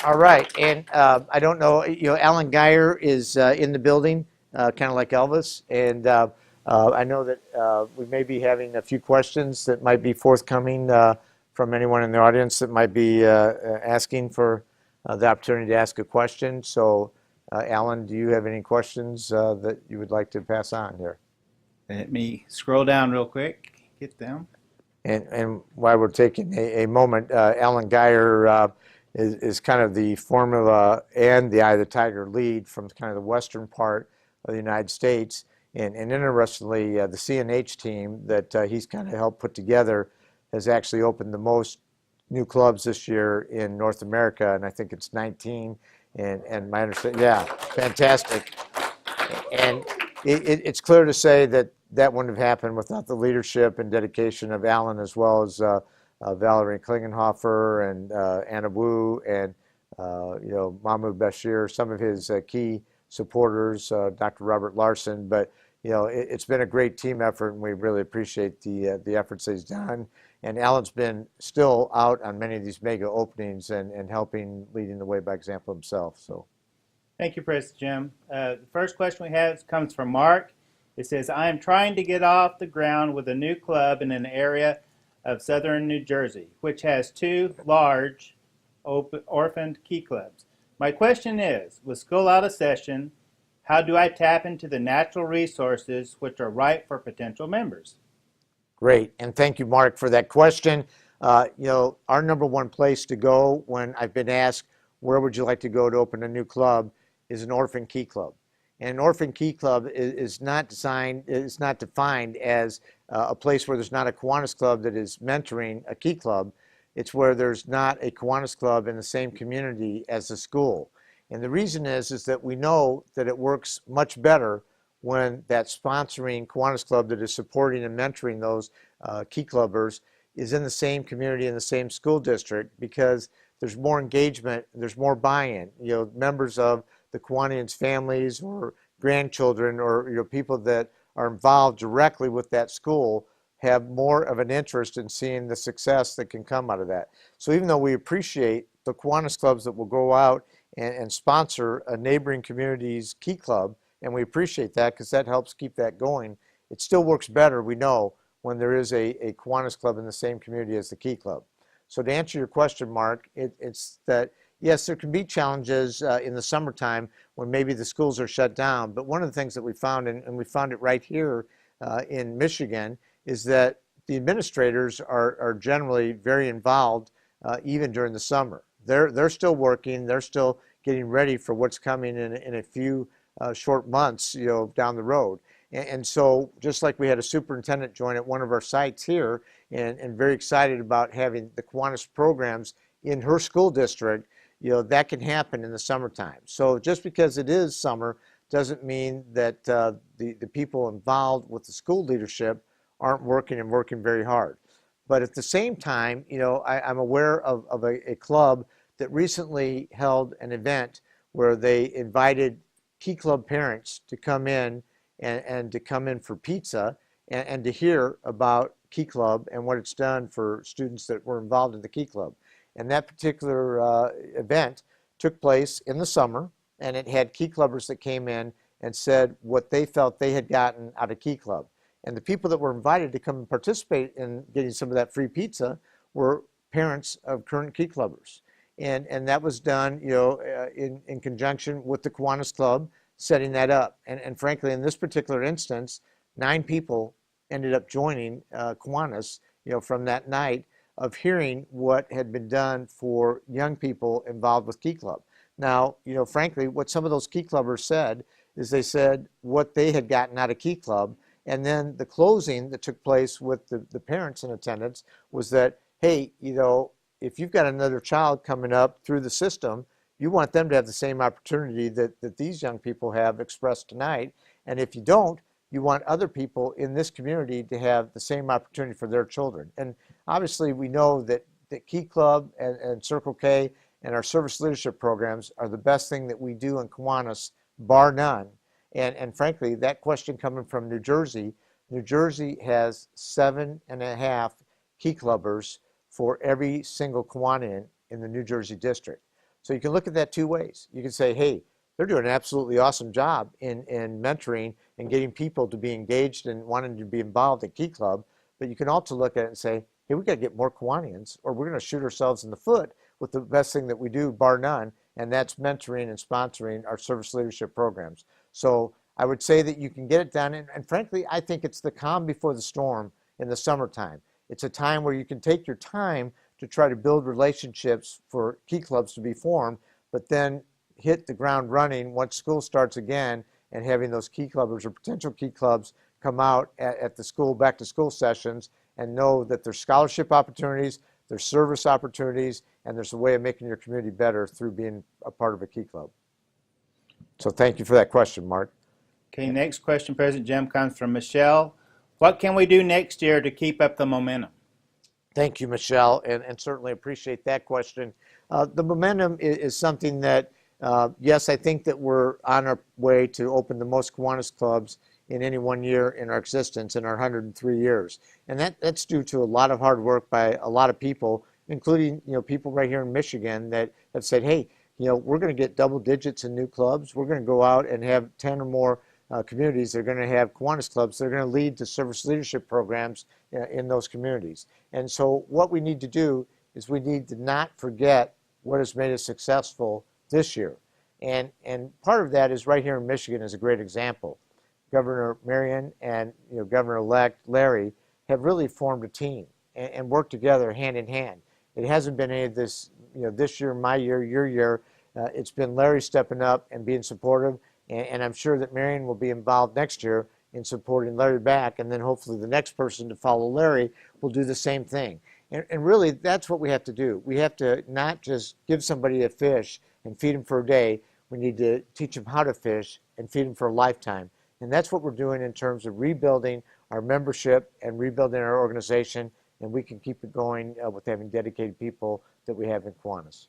All right, and I don't know, Alan Geyer is in the building, kind of like Elvis, and I know that we may be having a few questions that might be forthcoming from anyone in the audience that might be asking for the opportunity to ask a question. So, Alan, do you have any questions that you would like to pass on here? Let me scroll down real quick, get them. And while we're taking a moment, Alan Geyer is kind of the Formula and the Eye of the Tiger lead from kind of the western part of the United States. And interestingly, the CNH team that he's kind of helped put together has actually opened the most new clubs this year in North America, and I think it's 19. And my understanding, yeah, fantastic. And it's clear to say that that wouldn't have happened without the leadership and dedication of Alan, as well as Valerie Klingenhofer and Anna Wu and Mahmoud Bashir, some of his key supporters, Dr. Robert Larson. But it's been a great team effort, and we really appreciate the efforts that he's done. And Alan's been still out on many of these mega openings and helping, leading the way by example himself. So. Thank you, President Jim. The first question we have comes from Mark. It says, I am trying to get off the ground with a new club in an area of southern New Jersey, which has two large orphaned key clubs. My question is, with school out of session, how do I tap into the natural resources which are ripe for potential members? Great, and thank you, Mark, for that question. Our number one place to go when I've been asked, where would you like to go to open a new club, is an orphan key club. And an orphan key club is not defined as a place where there's not a Kiwanis club that is mentoring a key club. It's where there's not a Kiwanis club in the same community as the school. And the reason is that we know that it works much better when that sponsoring Kiwanis club that is supporting and mentoring those key clubbers is in the same community, in the same school district, because there's more engagement, there's more buy-in. Members of the Kiwanians families or grandchildren or people that are involved directly with that school have more of an interest in seeing the success that can come out of that. So even though we appreciate the Kiwanis clubs that will go out and sponsor a neighboring community's key club, and we appreciate that because that helps keep that going, it still works better, we know, when there is a Kiwanis club in the same community as the key club. So to answer your question, Mark, it's that, yes, there can be challenges in the summertime when maybe the schools are shut down. But one of the things that we found, and we found it right here in Michigan, is that the administrators are generally very involved even during the summer. They're still working. They're still getting ready for what's coming in a few short months, down the road. And so just like we had a superintendent join at one of our sites here and very excited about having the Kiwanis programs in her school district, that can happen in the summertime. So just because it is summer doesn't mean that the people involved with the school leadership aren't working very hard. But at the same time, I'm aware of a club that recently held an event where they invited key club parents to come in and to come in for pizza and to hear about Key Club and what it's done for students that were involved in the Key Club. And that particular event took place in the summer and it had key clubbers that came in and said what they felt they had gotten out of Key Club. And the people that were invited to come and participate in getting some of that free pizza were parents of current Key Clubbers. And that was done, in conjunction with the Kiwanis Club setting that up. And frankly, in this particular instance, 9 people ended up joining Kiwanis, from that night of hearing what had been done for young people involved with Key Club. Now, frankly, what some of those Key Clubbers said is they said what they had gotten out of Key Club, and then the closing that took place with the parents in attendance was that, hey, if you've got another child coming up through the system, you want them to have the same opportunity that these young people have expressed tonight. And if you don't, you want other people in this community to have the same opportunity for their children. And obviously, we know that Key Club and Circle K and our service leadership programs are the best thing that we do in Kiwanis, bar none. And frankly, that question coming from New Jersey has 7.5 Key Clubbers for every single Kiwanian in the New Jersey district. So you can look at that 2 ways. You can say, hey, they're doing an absolutely awesome job in mentoring and getting people to be engaged and wanting to be involved in Key Club. But you can also look at it and say, hey, we got to get more Kiwanians, or we're going to shoot ourselves in the foot with the best thing that we do, bar none, and that's mentoring and sponsoring our service leadership programs. So I would say that you can get it done. And frankly, I think it's the calm before the storm in the summertime. It's a time where you can take your time to try to build relationships for Key Clubs to be formed, but then hit the ground running once school starts again, and having those Key Clubbers or potential Key Clubs come out at the school, back to school sessions, and know that there's scholarship opportunities, there's service opportunities, and there's a way of making your community better through being a part of a Key Club. So thank you for that question, Mark. Okay, next question, President Jim, comes from Michelle. What can we do next year to keep up the momentum? Thank you, Michelle, and certainly appreciate that question. The momentum is something that, yes, I think that we're on our way to open the most Kiwanis clubs in any one year in our existence in our 103 years. And that's due to a lot of hard work by a lot of people, including people right here in Michigan that have said, hey, we're going to get double digits in new clubs. We're going to go out and have 10 or more communities. They're going to have Kiwanis clubs. They're going to lead to service leadership programs in those communities. And so what we need to do is we need to not forget what has made us successful this year. And part of that is right here in Michigan is a great example. Governor Marian and Governor-elect Larry have really formed a team and worked together hand in hand. It hasn't been any of this, this year, my year, your year. It's been Larry stepping up and being supportive, and I'm sure that Marian will be involved next year in supporting Larry back, and then hopefully the next person to follow Larry will do the same thing. And really, that's what we have to do. We have to not just give somebody a fish and feed them for a day. We need to teach them how to fish and feed them for a lifetime. And that's what we're doing in terms of rebuilding our membership and rebuilding our organization, and we can keep it going with having dedicated people that we have in Kiwanis.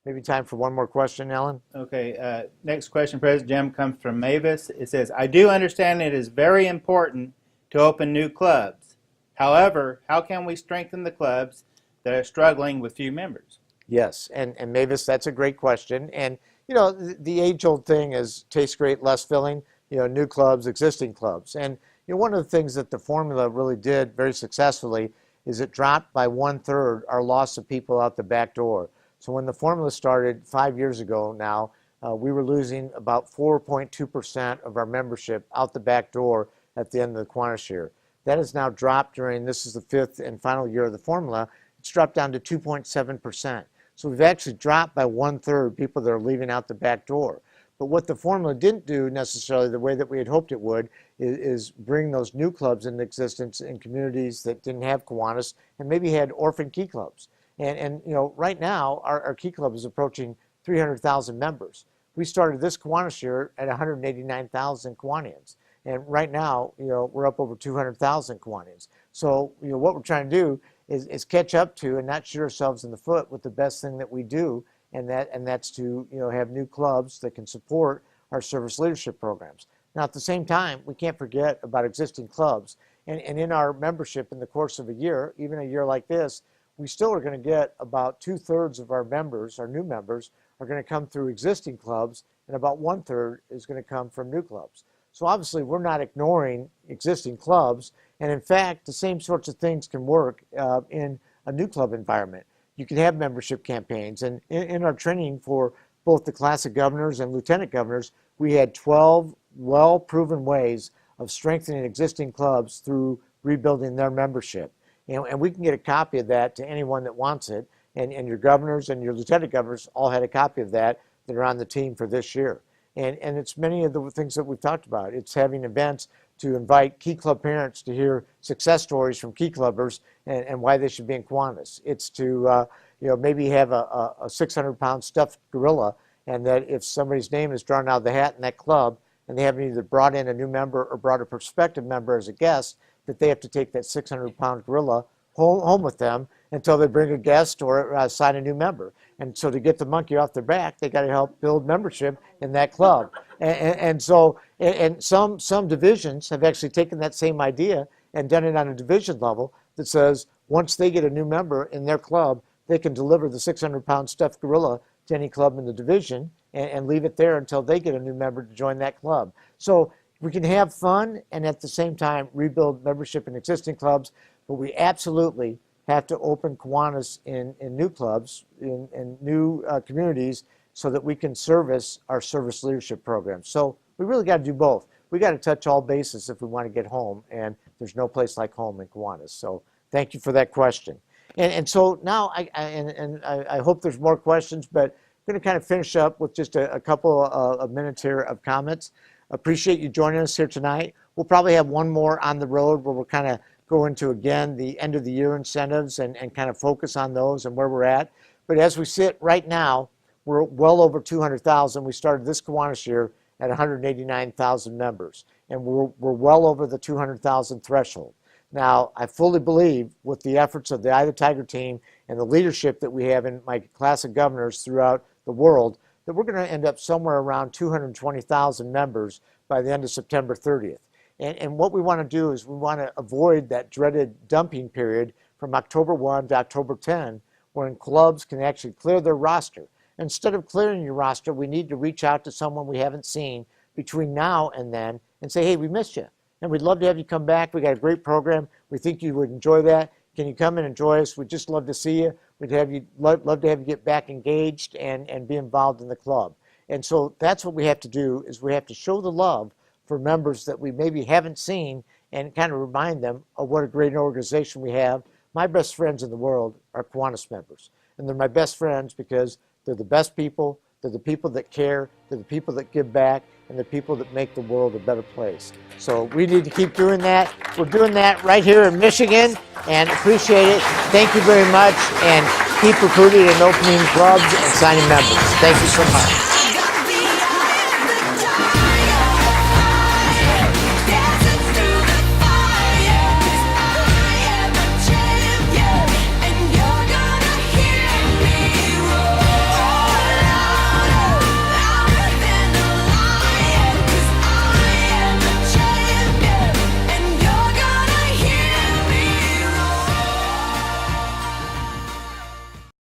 Maybe time for one more question, Ellen? Okay, next question, President Jim, comes from Mavis. It says, I do understand it is very important to open new clubs. However, how can we strengthen the clubs that are struggling with few members? Yes, and Mavis, that's a great question. And, the age-old thing is tastes great, less filling, new clubs, existing clubs. And, one of the things that the formula really did very successfully is it dropped by 1/3 our loss of people out the back door. So when the formula started 5 years ago now, we were losing about 4.2% of our membership out the back door at the end of the Kiwanis year. That has now dropped this is the 5th and final year of the formula, it's dropped down to 2.7%. So we've actually dropped by 1/3 people that are leaving out the back door. But what the formula didn't do necessarily the way that we had hoped it would is bring those new clubs into existence in communities that didn't have Kiwanis and maybe had orphan Key Clubs. And right now, our Key Club is approaching 300,000 members. We started this Kiwanis year at 189,000 Kiwanians. And right now, we're up over 200,000 Kiwanians. So, what we're trying to do is catch up to and not shoot ourselves in the foot with the best thing that we do, and that's to, have new clubs that can support our service leadership programs. Now, at the same time, we can't forget about existing clubs. And in our membership in the course of a year, even a year like this, we still are going to get about 2/3 of our members, our new members, are going to come through existing clubs, and about 1/3 is going to come from new clubs. So obviously, we're not ignoring existing clubs, and in fact, the same sorts of things can work in a new club environment. You can have membership campaigns, and in our training for both the class of governors and lieutenant governors, we had 12 well-proven ways of strengthening existing clubs through rebuilding their membership. And we can get a copy of that to anyone that wants it, and your governors and your lieutenant governors all had a copy of that are on the team for this year. And it's many of the things that we've talked about. It's having events to invite Key Club parents to hear success stories from Key Clubbers and why they should be in Kiwanis. It's to maybe have a 600-pound stuffed gorilla, and that if somebody's name is drawn out of the hat in that club and they haven't either brought in a new member or brought a prospective member as a guest, that they have to take that 600-pound gorilla home with them until they bring a guest or sign a new member. And so to get the monkey off their back, they got to help build membership in that club. And so some divisions have actually taken that same idea and done it on a division level that says once they get a new member in their club, they can deliver the 600-pound stuffed gorilla to any club in the division and leave it there until they get a new member to join that club. So we can have fun and at the same time rebuild membership in existing clubs, but we absolutely have to open Kiwanis in new clubs, in new communities, so that we can service our service leadership programs. So we really got to do both. We got to touch all bases if we want to get home, and there's no place like home in Kiwanis. So thank you for that question. And so now I hope there's more questions, but I'm going to kind of finish up with just a couple of minutes here of comments. Appreciate you joining us here tonight. We'll probably have one more on the road where we'll kind of go into, again, the end of the year incentives and kind of focus on those and where we're at. But as we sit right now, we're well over 200,000. We started this Kiwanis year at 189,000 members, and we're well over the 200,000 threshold. Now, I fully believe with the efforts of the Eye of the Tiger team and the leadership that we have in my class of governors throughout the world, that we're going to end up somewhere around 220,000 members by the end of September 30th. And what we want to do is we want to avoid that dreaded dumping period from October 1 to October 10, when clubs can actually clear their roster. Instead of clearing your roster, we need to reach out to someone we haven't seen between now and then and say, hey, we missed you, and we'd love to have you come back. We got a great program. We think you would enjoy that. Can you come and enjoy us? We'd just love to see you. We'd love to have you get back engaged and be involved in the club. And so that's what we have to do, is we have to show the love for members that we maybe haven't seen and kind of remind them of what a great organization we have. My best friends in the world are Kiwanis members, and they're my best friends because they're the best people, they're the people that care, they're the people that give back, and the people that make the world a better place. So we need to keep doing that. We're doing that right here in Michigan, and appreciate it. Thank you very much, and keep recruiting and opening clubs and signing members. Thank you so much.